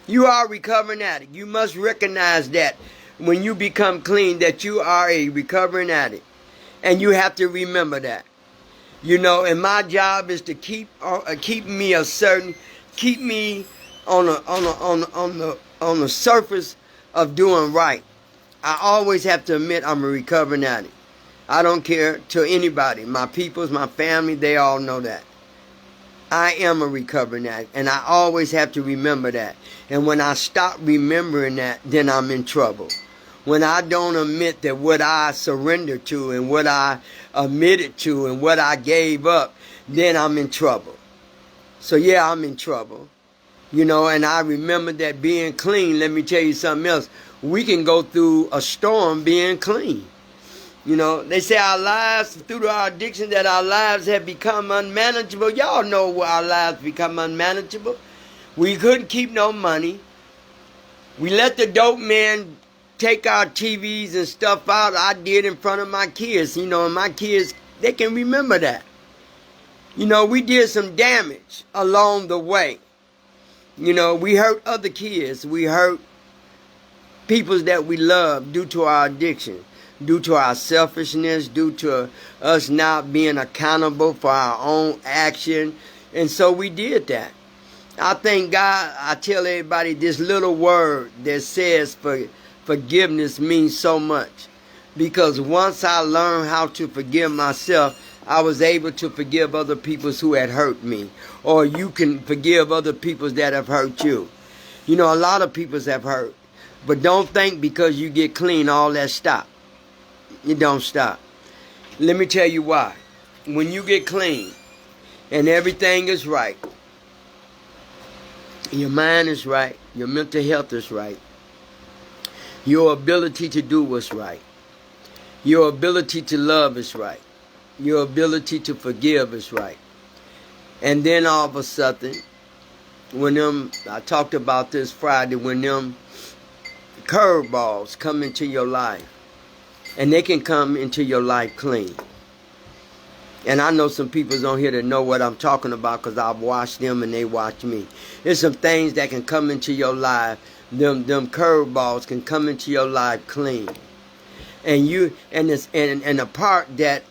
You are a recovering addict. You must recognize that when you become clean, that you are a recovering addict. And you have to remember that. You know, and my job is to keep me on the surface of doing right. I always have to admit I'm a recovering addict. I don't care to anybody. My peoples, my family, they all know that. I am a recovering addict, and I always have to remember that. And when I stop remembering that, then I'm in trouble. When I don't admit that what I surrendered to and what I admitted to and what I gave up, then I'm in trouble. So yeah, I'm in trouble. You know, and I remember that being clean, let me tell you something else. We can go through a storm being clean. You know, they say our lives, through our addiction, that our lives have become unmanageable. Y'all know where our lives become unmanageable. We couldn't keep no money. We let the dope man take our TVs and stuff out. I did in front of my kids. You know, and my kids, they can remember that. You know, we did some damage along the way. You know, we hurt other kids. We hurt people that we love due to our addiction. Due to our selfishness, due to us not being accountable for our own action. And so we did that. I thank God. I tell everybody this little word that says forgiveness means so much. Because once I learned how to forgive myself, I was able to forgive other people who had hurt me. Or you can forgive other people that have hurt you. You know, a lot of people have hurt. But don't think because you get clean, all that stops. It don't stop. Let me tell you why. When you get clean and everything is right, your mind is right, your mental health is right, Your ability to do what's right. Your ability to love is right. Your ability to forgive is right. And then all of a sudden, I talked about this Friday, when them curveballs come into your life, and they can come into your life clean. And I know some people's on here that know what I'm talking about, because I've watched them and they watch me. There's some things that can come into your life. Them curveballs can come into your life clean. And the part that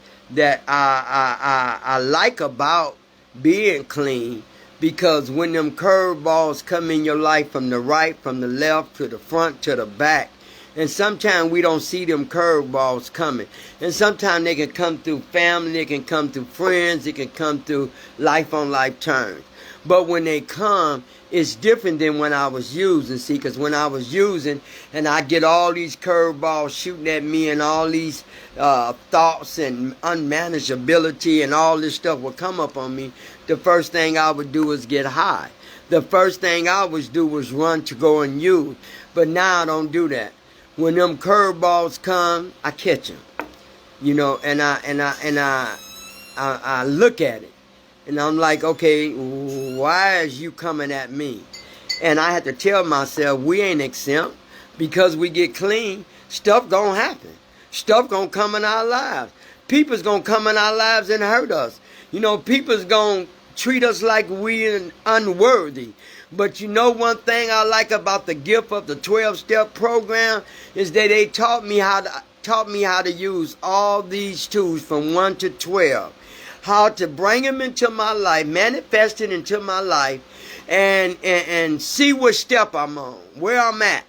I like about being clean, because when them curveballs come in your life from the right, from the left, to the front, to the back, and sometimes we don't see them curveballs coming. And sometimes they can come through family, they can come through friends, they can come through life-on-life terms. But when they come, it's different than when I was using. See, because when I was using, and I get all these curveballs shooting at me, and all these thoughts and unmanageability and all this stuff would come up on me, the first thing I would do was get high. The first thing I would do was run to go and use. But now I don't do that. When them curveballs come, I catch them, and I look at it, and I'm like, okay, why is you coming at me? And I had to tell myself, we ain't exempt. Because we get clean, stuff gonna happen. Stuff gonna come in our lives. People's gonna come in our lives and hurt us. People's gonna treat us like we're unworthy. But one thing I like about the gift of the 12-step program is that they taught me how to use all these tools from 1 to 12. How to bring them into my life, manifest it into my life, and see what step I'm on, where I'm at.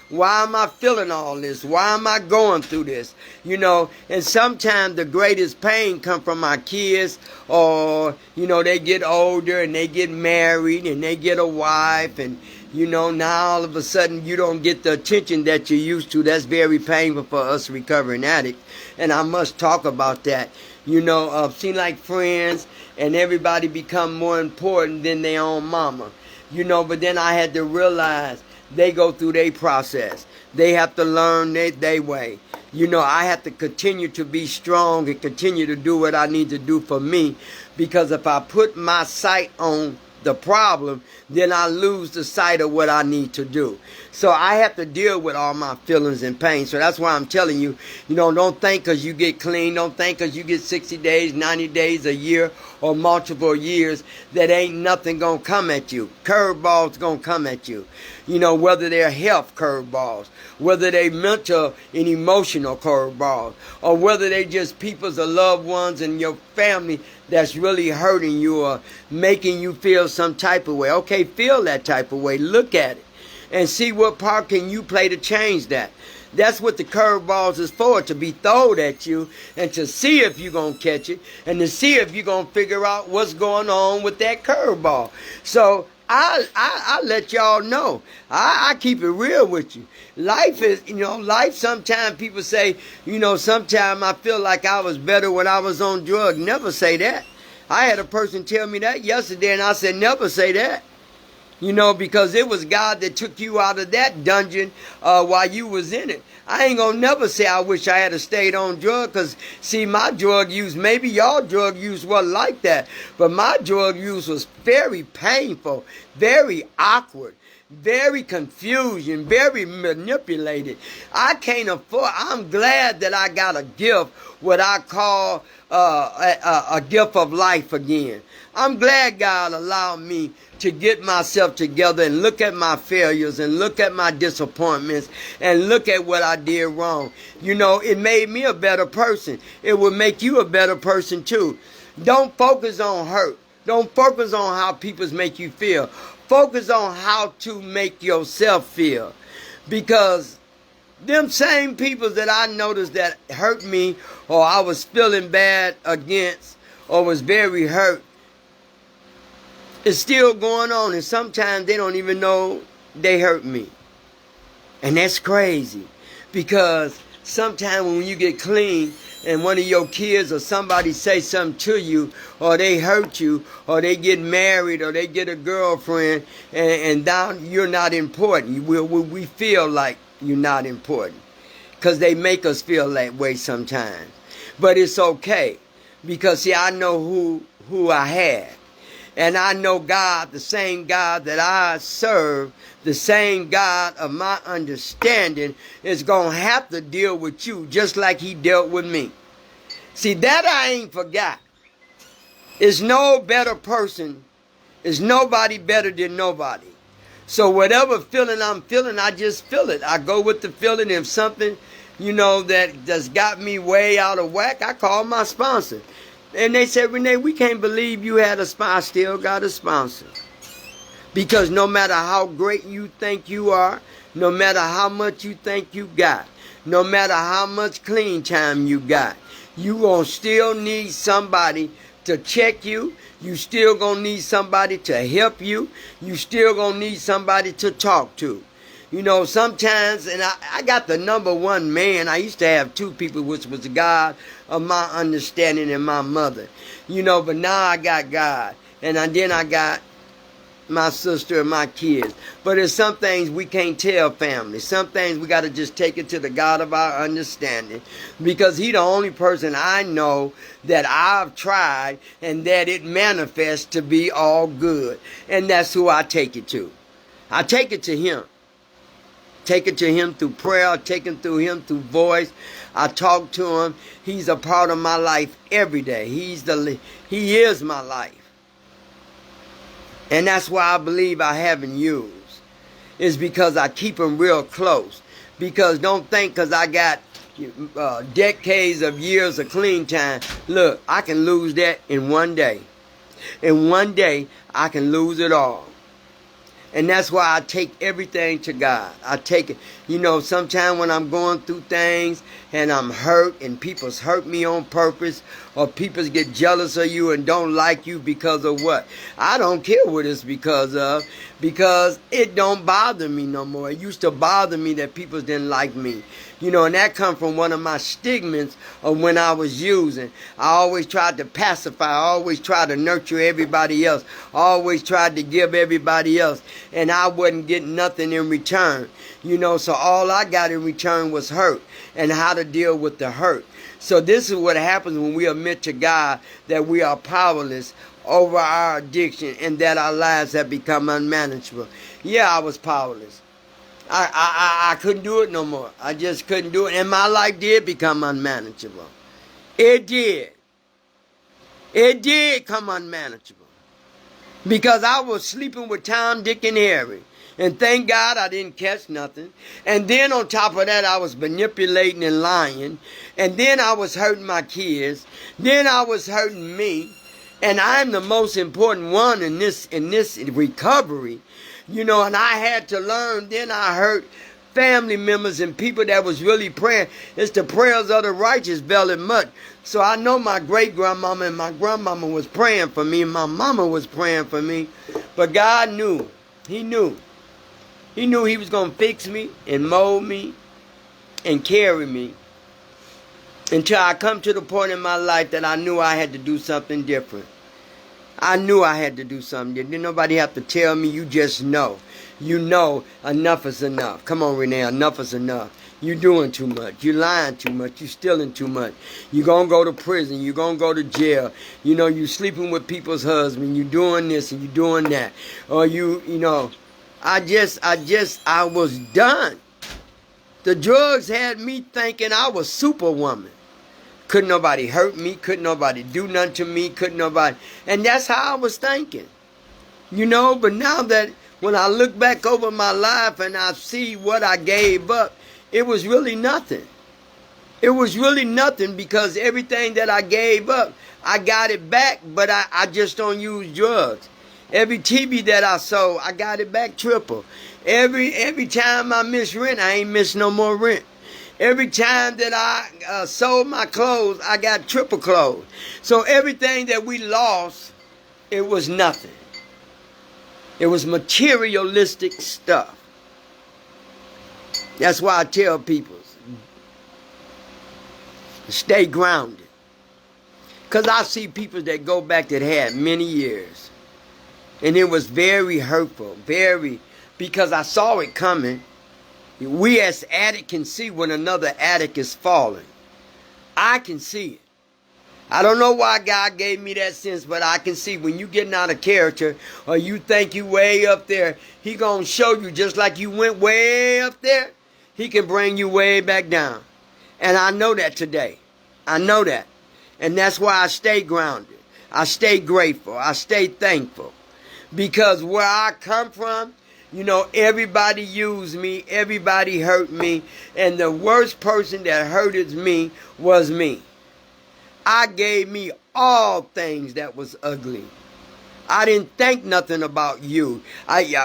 Why am I feeling all this? Why am I going through this? And sometimes the greatest pain come from my kids, or, they get older and they get married and they get a wife, and, now all of a sudden you don't get the attention that you used to. That's very painful for us recovering addicts. And I must talk about that. Seem like friends and everybody become more important than their own mama. But then I had to realize they go through their process. They have to learn their way. I have to continue to be strong and continue to do what I need to do for me. Because if I put my sight on the problem, then I lose the sight of what I need to do. So I have to deal with all my feelings and pain. So that's why I'm telling you, don't think because you get clean, don't think because you get 60 days, 90 days, a year, or multiple years, that ain't nothing going to come at you. Curveballs going to come at you. Whether they're health curveballs, whether they mental and emotional curveballs, or whether they just people's or loved ones and your family that's really hurting you or making you feel some type of way. Okay, feel that type of way. Look at it and see what part can you play to change that. That's what the curveballs is for, to be thrown at you and to see if you're going to catch it and to see if you're going to figure out what's going on with that curveball. So I let y'all know. I keep it real with you. Life is, life sometimes people say, sometimes I feel like I was better when I was on drugs. Never say that. I had a person tell me that yesterday, and I said, never say that. Because it was God that took you out of that dungeon while you was in it. I ain't gonna never say I wish I had stayed on drugs, because, see, my drug use, maybe y'all drug use wasn't like that, but my drug use was very painful, very awkward, very confusing, very manipulated. I can't afford, I'm glad that I got a gift, what I call a gift of life again. I'm glad God allowed me to get myself together and look at my failures and look at my disappointments and look at what I did wrong. It made me a better person. It will make you a better person too. Don't focus on hurt. Don't focus on how people make you feel. Focus on how to make yourself feel. Because them same people that I noticed that hurt me, or I was feeling bad against, or was very hurt, it's still going on, and sometimes they don't even know they hurt me. And that's crazy, because sometimes when you get clean and one of your kids or somebody say something to you, or they hurt you, or they get married, or they get a girlfriend, and now you're not important. We feel like you're not important. Because they make us feel that way sometimes. But it's okay. Because, see, I know who I have. And I know God, the same God that I serve, the same God of my understanding, is going to have to deal with you just like he dealt with me. See, that I ain't forgot. It's no better person. It's nobody better than nobody. So whatever feeling I'm feeling, I just feel it. I go with the feeling. If something, that's got me way out of whack, I call my sponsor. And they said, Renee, we can't believe you had a sponsor. I still got a sponsor. Because no matter how great you think you are, no matter how much you think you got, no matter how much clean time you got, you gonna still need somebody to check you. You still gonna need somebody to help you. You still gonna need somebody to talk to. Sometimes, and I got the number one man. I used to have two people, which was God of my understanding and my mother. But now I got God. And then I got my sister and my kids. But there's some things we can't tell family. Some things we got to just take it to the God of our understanding. Because he the only person I know that I've tried and that it manifests to be all good. And that's who I take it to. I take it to him. Take it to him through prayer. I take it to him through voice. I talk to him. He's a part of my life every day. He is my life. And that's why I believe I haven't used. It's because I keep him real close. Because don't think because I got decades of years of clean time. Look, I can lose that in one day. In one day, I can lose it all. And that's why I take everything to God. I take it. Sometimes when I'm going through things and I'm hurt and people's hurt me on purpose or people get jealous of you and don't like you because of what? I don't care what it's because of, because it don't bother me no more. It used to bother me that people didn't like me. And that come from one of my stigmas of when I was using. I always tried to pacify. I always tried to nurture everybody else. I always tried to give everybody else. And I wasn't getting nothing in return. So all I got in return was hurt and how to deal with the hurt. So this is what happens when we admit to God that we are powerless over our addiction and that our lives have become unmanageable. Yeah, I was powerless. I couldn't do it no more. I just couldn't do it. And my life did become unmanageable. It did. It did come unmanageable. Because I was sleeping with Tom, Dick, and Harry. And thank God I didn't catch nothing. And then on top of that, I was manipulating and lying. And then I was hurting my kids. Then I was hurting me. And I'm the most important one in this recovery. And I had to learn. Then I hurt family members and people that was really praying. It's the prayers of the righteous avail it much. So I know my great-grandmama and my grandmama was praying for me. My mama was praying for me. But God knew. He knew. He knew he was going to fix me and mold me and carry me until I come to the point in my life that I knew I had to do something different. I knew I had to do something different. Didn't nobody have to tell me. You just know. You know enough is enough. Come on, Renee, enough is enough. You're doing too much. You're lying too much. You're stealing too much. You're going to go to prison. You're going to go to jail. You're sleeping with people's husbands. You're doing this and you're doing that. Or I was done. The drugs had me thinking I was Superwoman. Couldn't nobody hurt me. Couldn't nobody do nothing to me. Couldn't nobody. And that's how I was thinking. But now that when I look back over my life and I see what I gave up, it was really nothing. It was really nothing because everything that I gave up, I got it back, but I just don't use drugs. Every TV that I sold, I got it back triple. Every time I miss rent, I ain't miss no more rent. Every time that I sold my clothes, I got triple clothes. So everything that we lost, it was nothing. It was materialistic stuff. That's why I tell people, stay grounded. Because I see people that go back that had many years. And it was very hurtful, because I saw it coming. We as addicts can see when another addict is falling. I can see it. I don't know why God gave me that sense, but I can see when you getting out of character or you think you way up there, he gonna show you just like you went way up there, he can bring you way back down. And I know that today. I know that. And that's why I stay grounded. I stay grateful. I stay thankful. Because where I come from, you know, everybody used me. Everybody hurt me. And the worst person that hurted me was me. I gave me all things that was ugly. I didn't think nothing about you,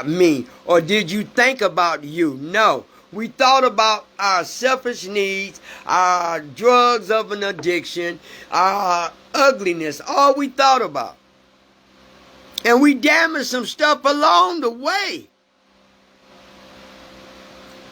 me. Or did you think about you? No. We thought about our selfish needs, our drugs of an addiction, our ugliness. All we thought about. And we damaged some stuff along the way.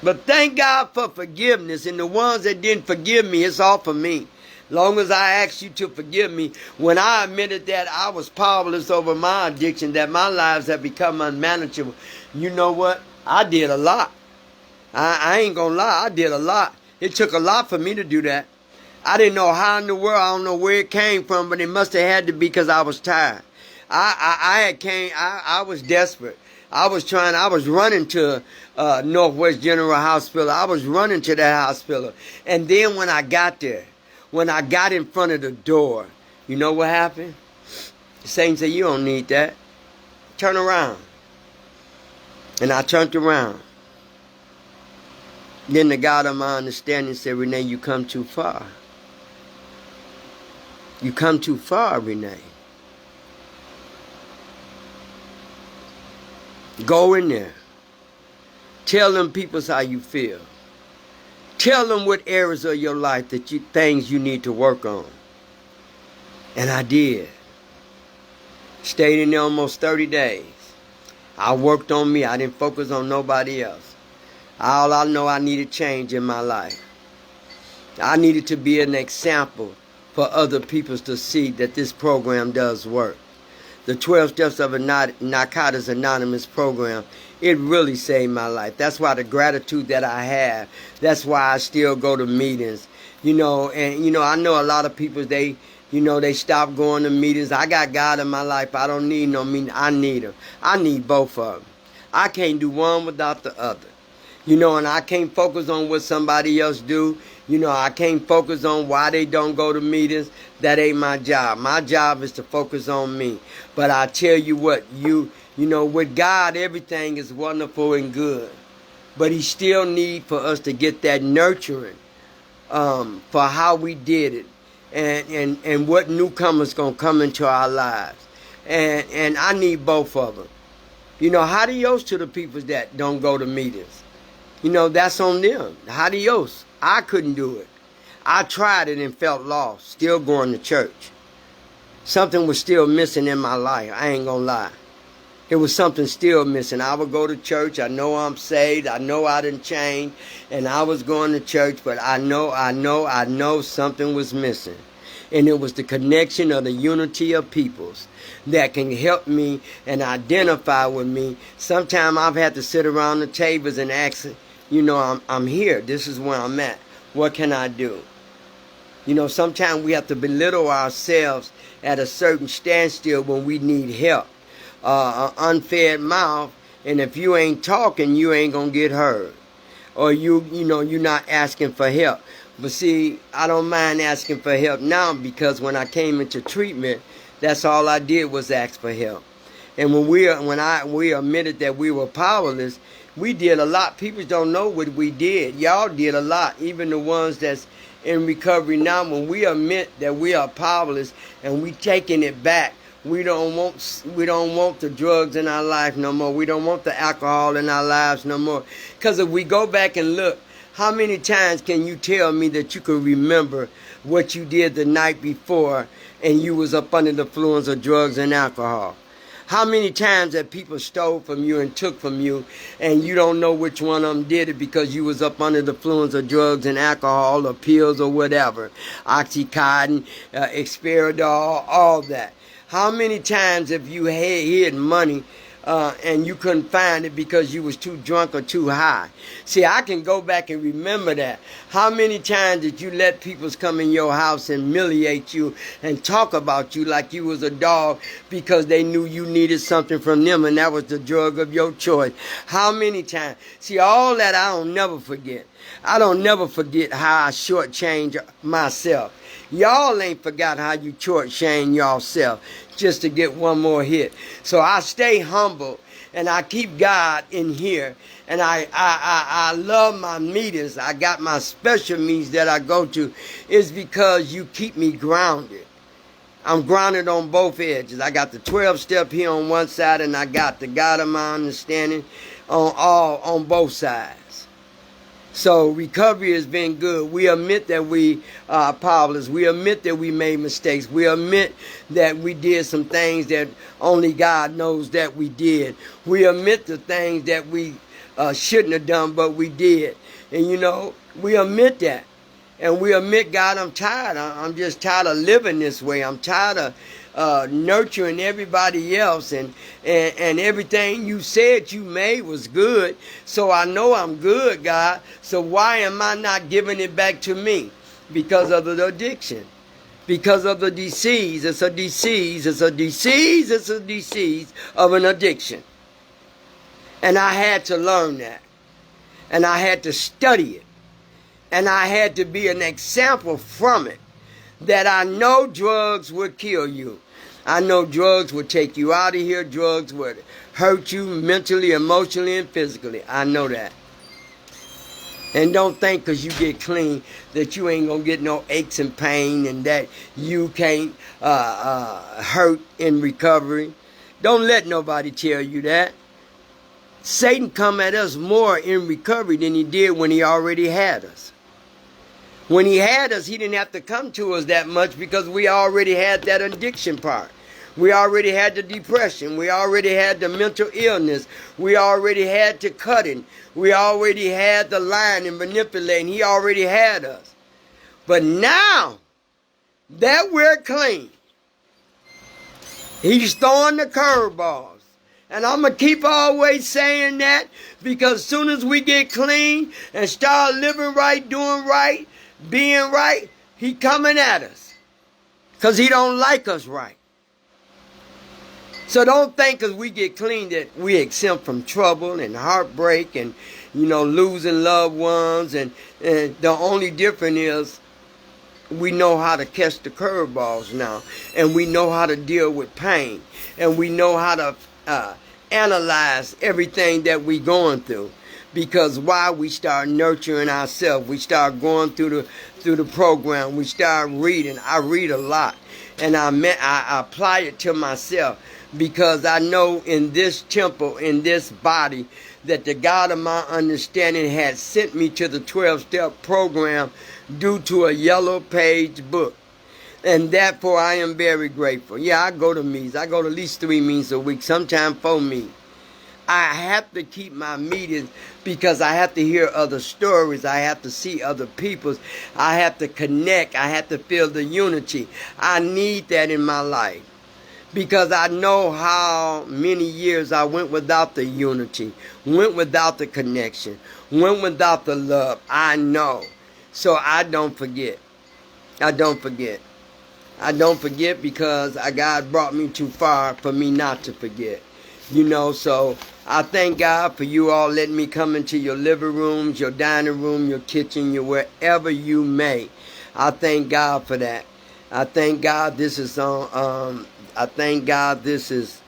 But thank God for forgiveness. And the ones that didn't forgive me, it's all for me. Long as I ask you to forgive me, when I admitted that I was powerless over my addiction, that my lives have become unmanageable, you know what? I did a lot. I ain't gonna lie, I did a lot. It took a lot for me to do that. I didn't know how in the world, I don't know where it came from, but it must have had to be because I was tired. I was desperate. I was running to Northwest General Hospital. I was running to that hospital. And then when I got there, when I got in front of the door, you know what happened? Satan said, you don't need that. Turn around. And I turned around. Then the God of my understanding said, Renee, you come too far. You come too far, Renee. Go in there. Tell them people how you feel. Tell them what areas of your life that things you need to work on. And I did. Stayed in there almost 30 days. I worked on me. I didn't focus on nobody else. All I know, I needed change in my life. I needed to be an example for other people to see that this program does work. The 12 Steps of a Narcotics Anonymous program, it really saved my life. That's why the gratitude that I have, that's why I still go to meetings. You know, and, you know, I know a lot of people, they stop going to meetings. I got God in my life. I don't need no meeting. I need him. I need both of them. I can't do one without the other. You know, and I can't focus on what somebody else do. You know, I can't focus on why they don't go to meetings. That ain't my job. My job is to focus on me. But I tell you what, you know, with God, everything is wonderful and good. But he still need for us to get that nurturing for how we did it. And what newcomers going to come into our lives. And I need both of them. You know, adios to the people that don't go to meetings. You know, that's on them. Adios. I couldn't do it. I tried it and felt lost, still going to church. Something was still missing in my life. I ain't gonna lie. It was something still missing. I would go to church. I know I'm saved. I know I didn't change. And I was going to church, but I know something was missing. And it was the connection of the unity of peoples that can help me and identify with me. Sometimes I've had to sit around the tables and ask, you know, I'm here. This is where I'm at. What can I do? You know, sometimes we have to belittle ourselves at a certain standstill when we need help. An unfed mouth, and if you ain't talking, you ain't gonna get heard. Or you know, you're not asking for help. But see, I don't mind asking for help now because when I came into treatment, that's all I did was ask for help. And when we admitted that we were powerless, we did a lot. People don't know what we did. Y'all did a lot. Even the ones that's in recovery now, when we admit that we are powerless and we taking it back, we don't want the drugs in our life no more. We don't want the alcohol in our lives no more. Because if we go back and look, how many times can you tell me that you can remember what you did the night before and you was up under the influence of drugs and alcohol? How many times have people stole from you and took from you and you don't know which one of them did it because you was up under the influence of drugs and alcohol or pills or whatever, Oxycontin, Experidol, all that. How many times have you hid money and you couldn't find it because you was too drunk or too high. See, I can go back and remember that. How many times did you let people come in your house and humiliate you and talk about you like you was a dog because they knew you needed something from them and that was the drug of your choice? How many times? See, all that I don't never forget. I don't never forget how I shortchanged myself. Y'all ain't forgot how you shortchange yourself just to get one more hit. So I stay humble and I keep God in here. And I love my meetings. I got my special meetings that I go to. It's because you keep me grounded. I'm grounded on both edges. I got the 12-step here on one side and I got the God of my understanding on both sides. So recovery has been good. We admit that we are powerless. We admit that we made mistakes. We admit that we did some things that only God knows that we did. We admit the things that we shouldn't have done, but we did. And you know, we admit that. And we admit, God, I'm tired. I'm just tired of living this way. I'm tired of nurturing everybody else, and everything you said you made was good. So I know I'm good, God. So why am I not giving it back to me? Because of the addiction. Because of the disease. It's a disease. It's a disease. It's a disease of an addiction. And I had to learn that. And I had to study it. And I had to be an example from it. That I know drugs would kill you. I know drugs would take you out of here. Drugs would hurt you mentally, emotionally, and physically. I know that. And don't think because you get clean that you ain't going to get no aches and pain and that you can't hurt in recovery. Don't let nobody tell you that. Satan come at us more in recovery than he did when he already had us. When he had us, he didn't have to come to us that much because we already had that addiction part. We already had the depression. We already had the mental illness. We already had the cutting. We already had the lying and manipulating. He already had us. But now that we're clean, he's throwing the curveballs. And I'm going to keep always saying that because as soon as we get clean and start living right, doing right, being right, he coming at us because he don't like us right. So don't think because we get clean that we exempt from trouble and heartbreak and, you know, losing loved ones. And the only difference is we know how to catch the curveballs now. And we know how to deal with pain. And we know how to analyze everything that we going through. Because why? We start nurturing ourselves. We start going through the program. We start reading. I read a lot. And I apply it to myself. Because I know in this temple, in this body, that the God of my understanding had sent me to the 12-step program due to a yellow page book. And therefore I am very grateful. Yeah, I go to meetings. I go to at least 3 meetings a week, sometimes 4 meetings. I have to keep my meetings because I have to hear other stories. I have to see other people's. I have to connect. I have to feel the unity. I need that in my life because I know how many years I went without the unity, went without the connection, went without the love. I know. So I don't forget. I don't forget. I don't forget because God brought me too far for me not to forget. You know, so I thank God for you all letting me come into your living rooms, your dining room, your kitchen, your wherever you may. I thank God for that. I thank God this is on. I thank God this is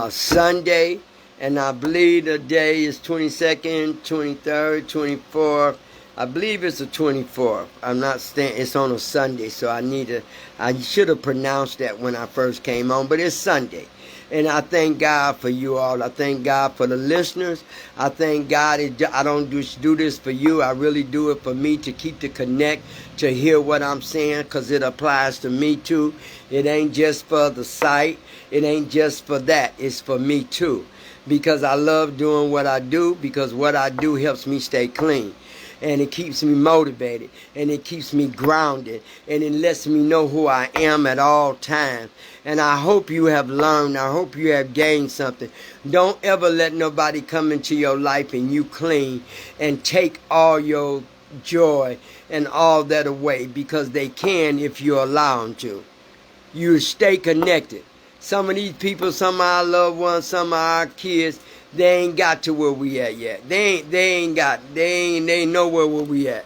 Sunday, and I believe the day is 22nd, 23rd, 24th. I believe it's the 24th. I'm not staying. It's on a Sunday, so I should have pronounced that when I first came on, but it's Sunday. And I thank God for you all. I thank God for the listeners. I thank God. I don't just do this for you. I really do it for me to keep the connect, to hear what I'm saying, because it applies to me too. It ain't just for the site. It ain't just for that. It's for me too. Because I love doing what I do, because what I do helps me stay clean. and it keeps me motivated, and it keeps me grounded, and it lets me know who I am at all times. And I hope you have learned. I hope you have gained something. Don't ever let nobody come into your life and you clean and take all your joy and all that away, because they can if you allow them to. You stay connected. Some of these people, some of our loved ones, some of our kids, they ain't got to where we at yet. They ain't nowhere where we at.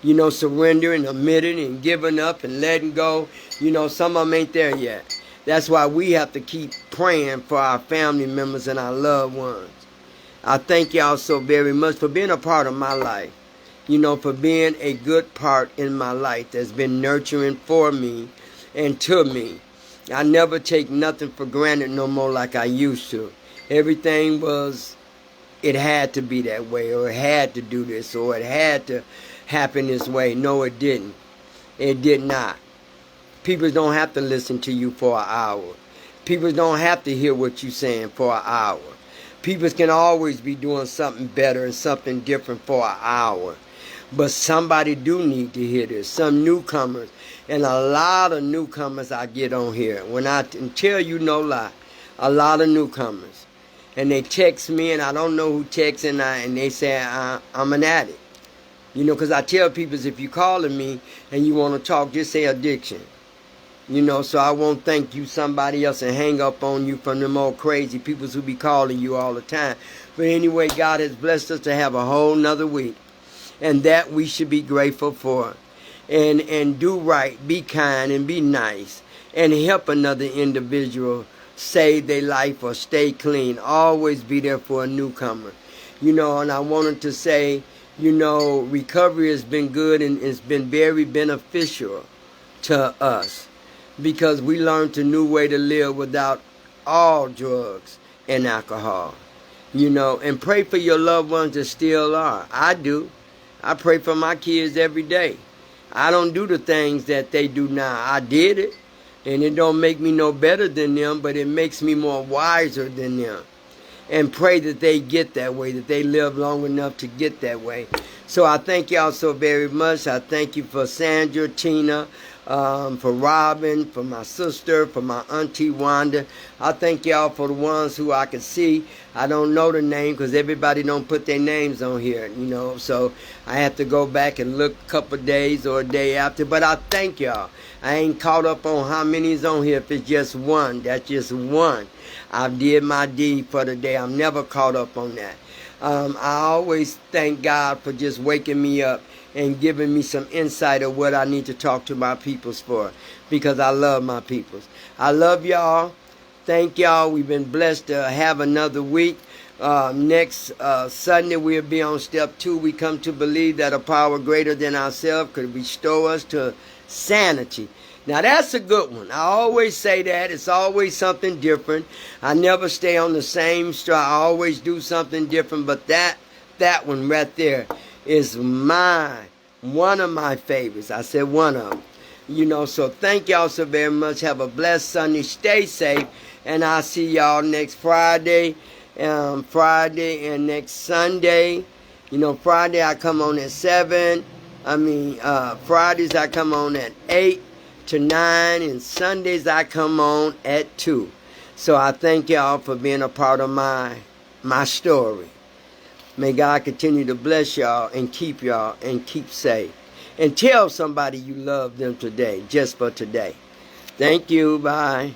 You know, surrendering, admitting, and giving up and letting go. You know, some of them ain't there yet. That's why we have to keep praying for our family members and our loved ones. I thank y'all so very much for being a part of my life. You know, for being a good part in my life that's been nurturing for me and to me. I never take nothing for granted no more like I used to. Everything was, it had to be that way, or it had to do this, or it had to happen this way. No, it didn't. It did not. People don't have to listen to you for an hour. People don't have to hear what you're saying for an hour. People can always be doing something better and something different for an hour. But somebody do need to hear this. Some newcomers. And a lot of newcomers I get on here. When I tell you no lie, a lot of newcomers. And they text me, and I don't know who texts, and they say I'm an addict. You know, because I tell people, if you're calling me and you want to talk, just say addiction. You know, so I won't think you somebody else and hang up on you from them old crazy people who be calling you all the time. But anyway, God has blessed us to have a whole nother week. And that we should be grateful for. And do right, be kind, and be nice. And help another individual save their life or stay clean. Always be there for a newcomer. You know, and I wanted to say, you know, recovery has been good, and it's been very beneficial to us, because we learned a new way to live without all drugs and alcohol. You know, and pray for your loved ones that still are. I do. I pray for my kids every day. I don't do the things that they do now. I did it, and it don't make me no better than them, but it makes me more wiser than them. And pray that they get that way, that they live long enough to get that way. So I thank y'all so very much. I thank you for Sandra, Tina, for Robin, for my sister, for my auntie Wanda. I thank y'all for the ones who I can see. I don't know the name because everybody don't put their names on here, you know. So I have to go back and look a couple days or a day after. But I thank y'all. I ain't caught up on how many is on here. If it's just one, that's just one. I did my deed for the day. I'm never caught up on that. I always thank God for just waking me up and giving me some insight of what I need to talk to my peoples for, because I love my peoples. I love y'all. Thank y'all. We've been blessed to have another week. Next Sunday we'll be on step 2. We come to believe that a power greater than ourselves could restore us to sanity. Now that's a good one. I always say that. It's always something different. I never stay on the same stride. I always do something different. But that one right there is one of my favorites. I said one of them. You know, so thank y'all so very much. Have a blessed Sunday. Stay safe. And I'll see y'all next Friday and next Sunday. You know, Friday I come on at 7. Fridays I come on at 8 to 9. And Sundays I come on at 2. So I thank y'all for being a part of my story. May God continue to bless y'all and keep safe. And tell somebody you love them today, just for today. Thank you. Bye.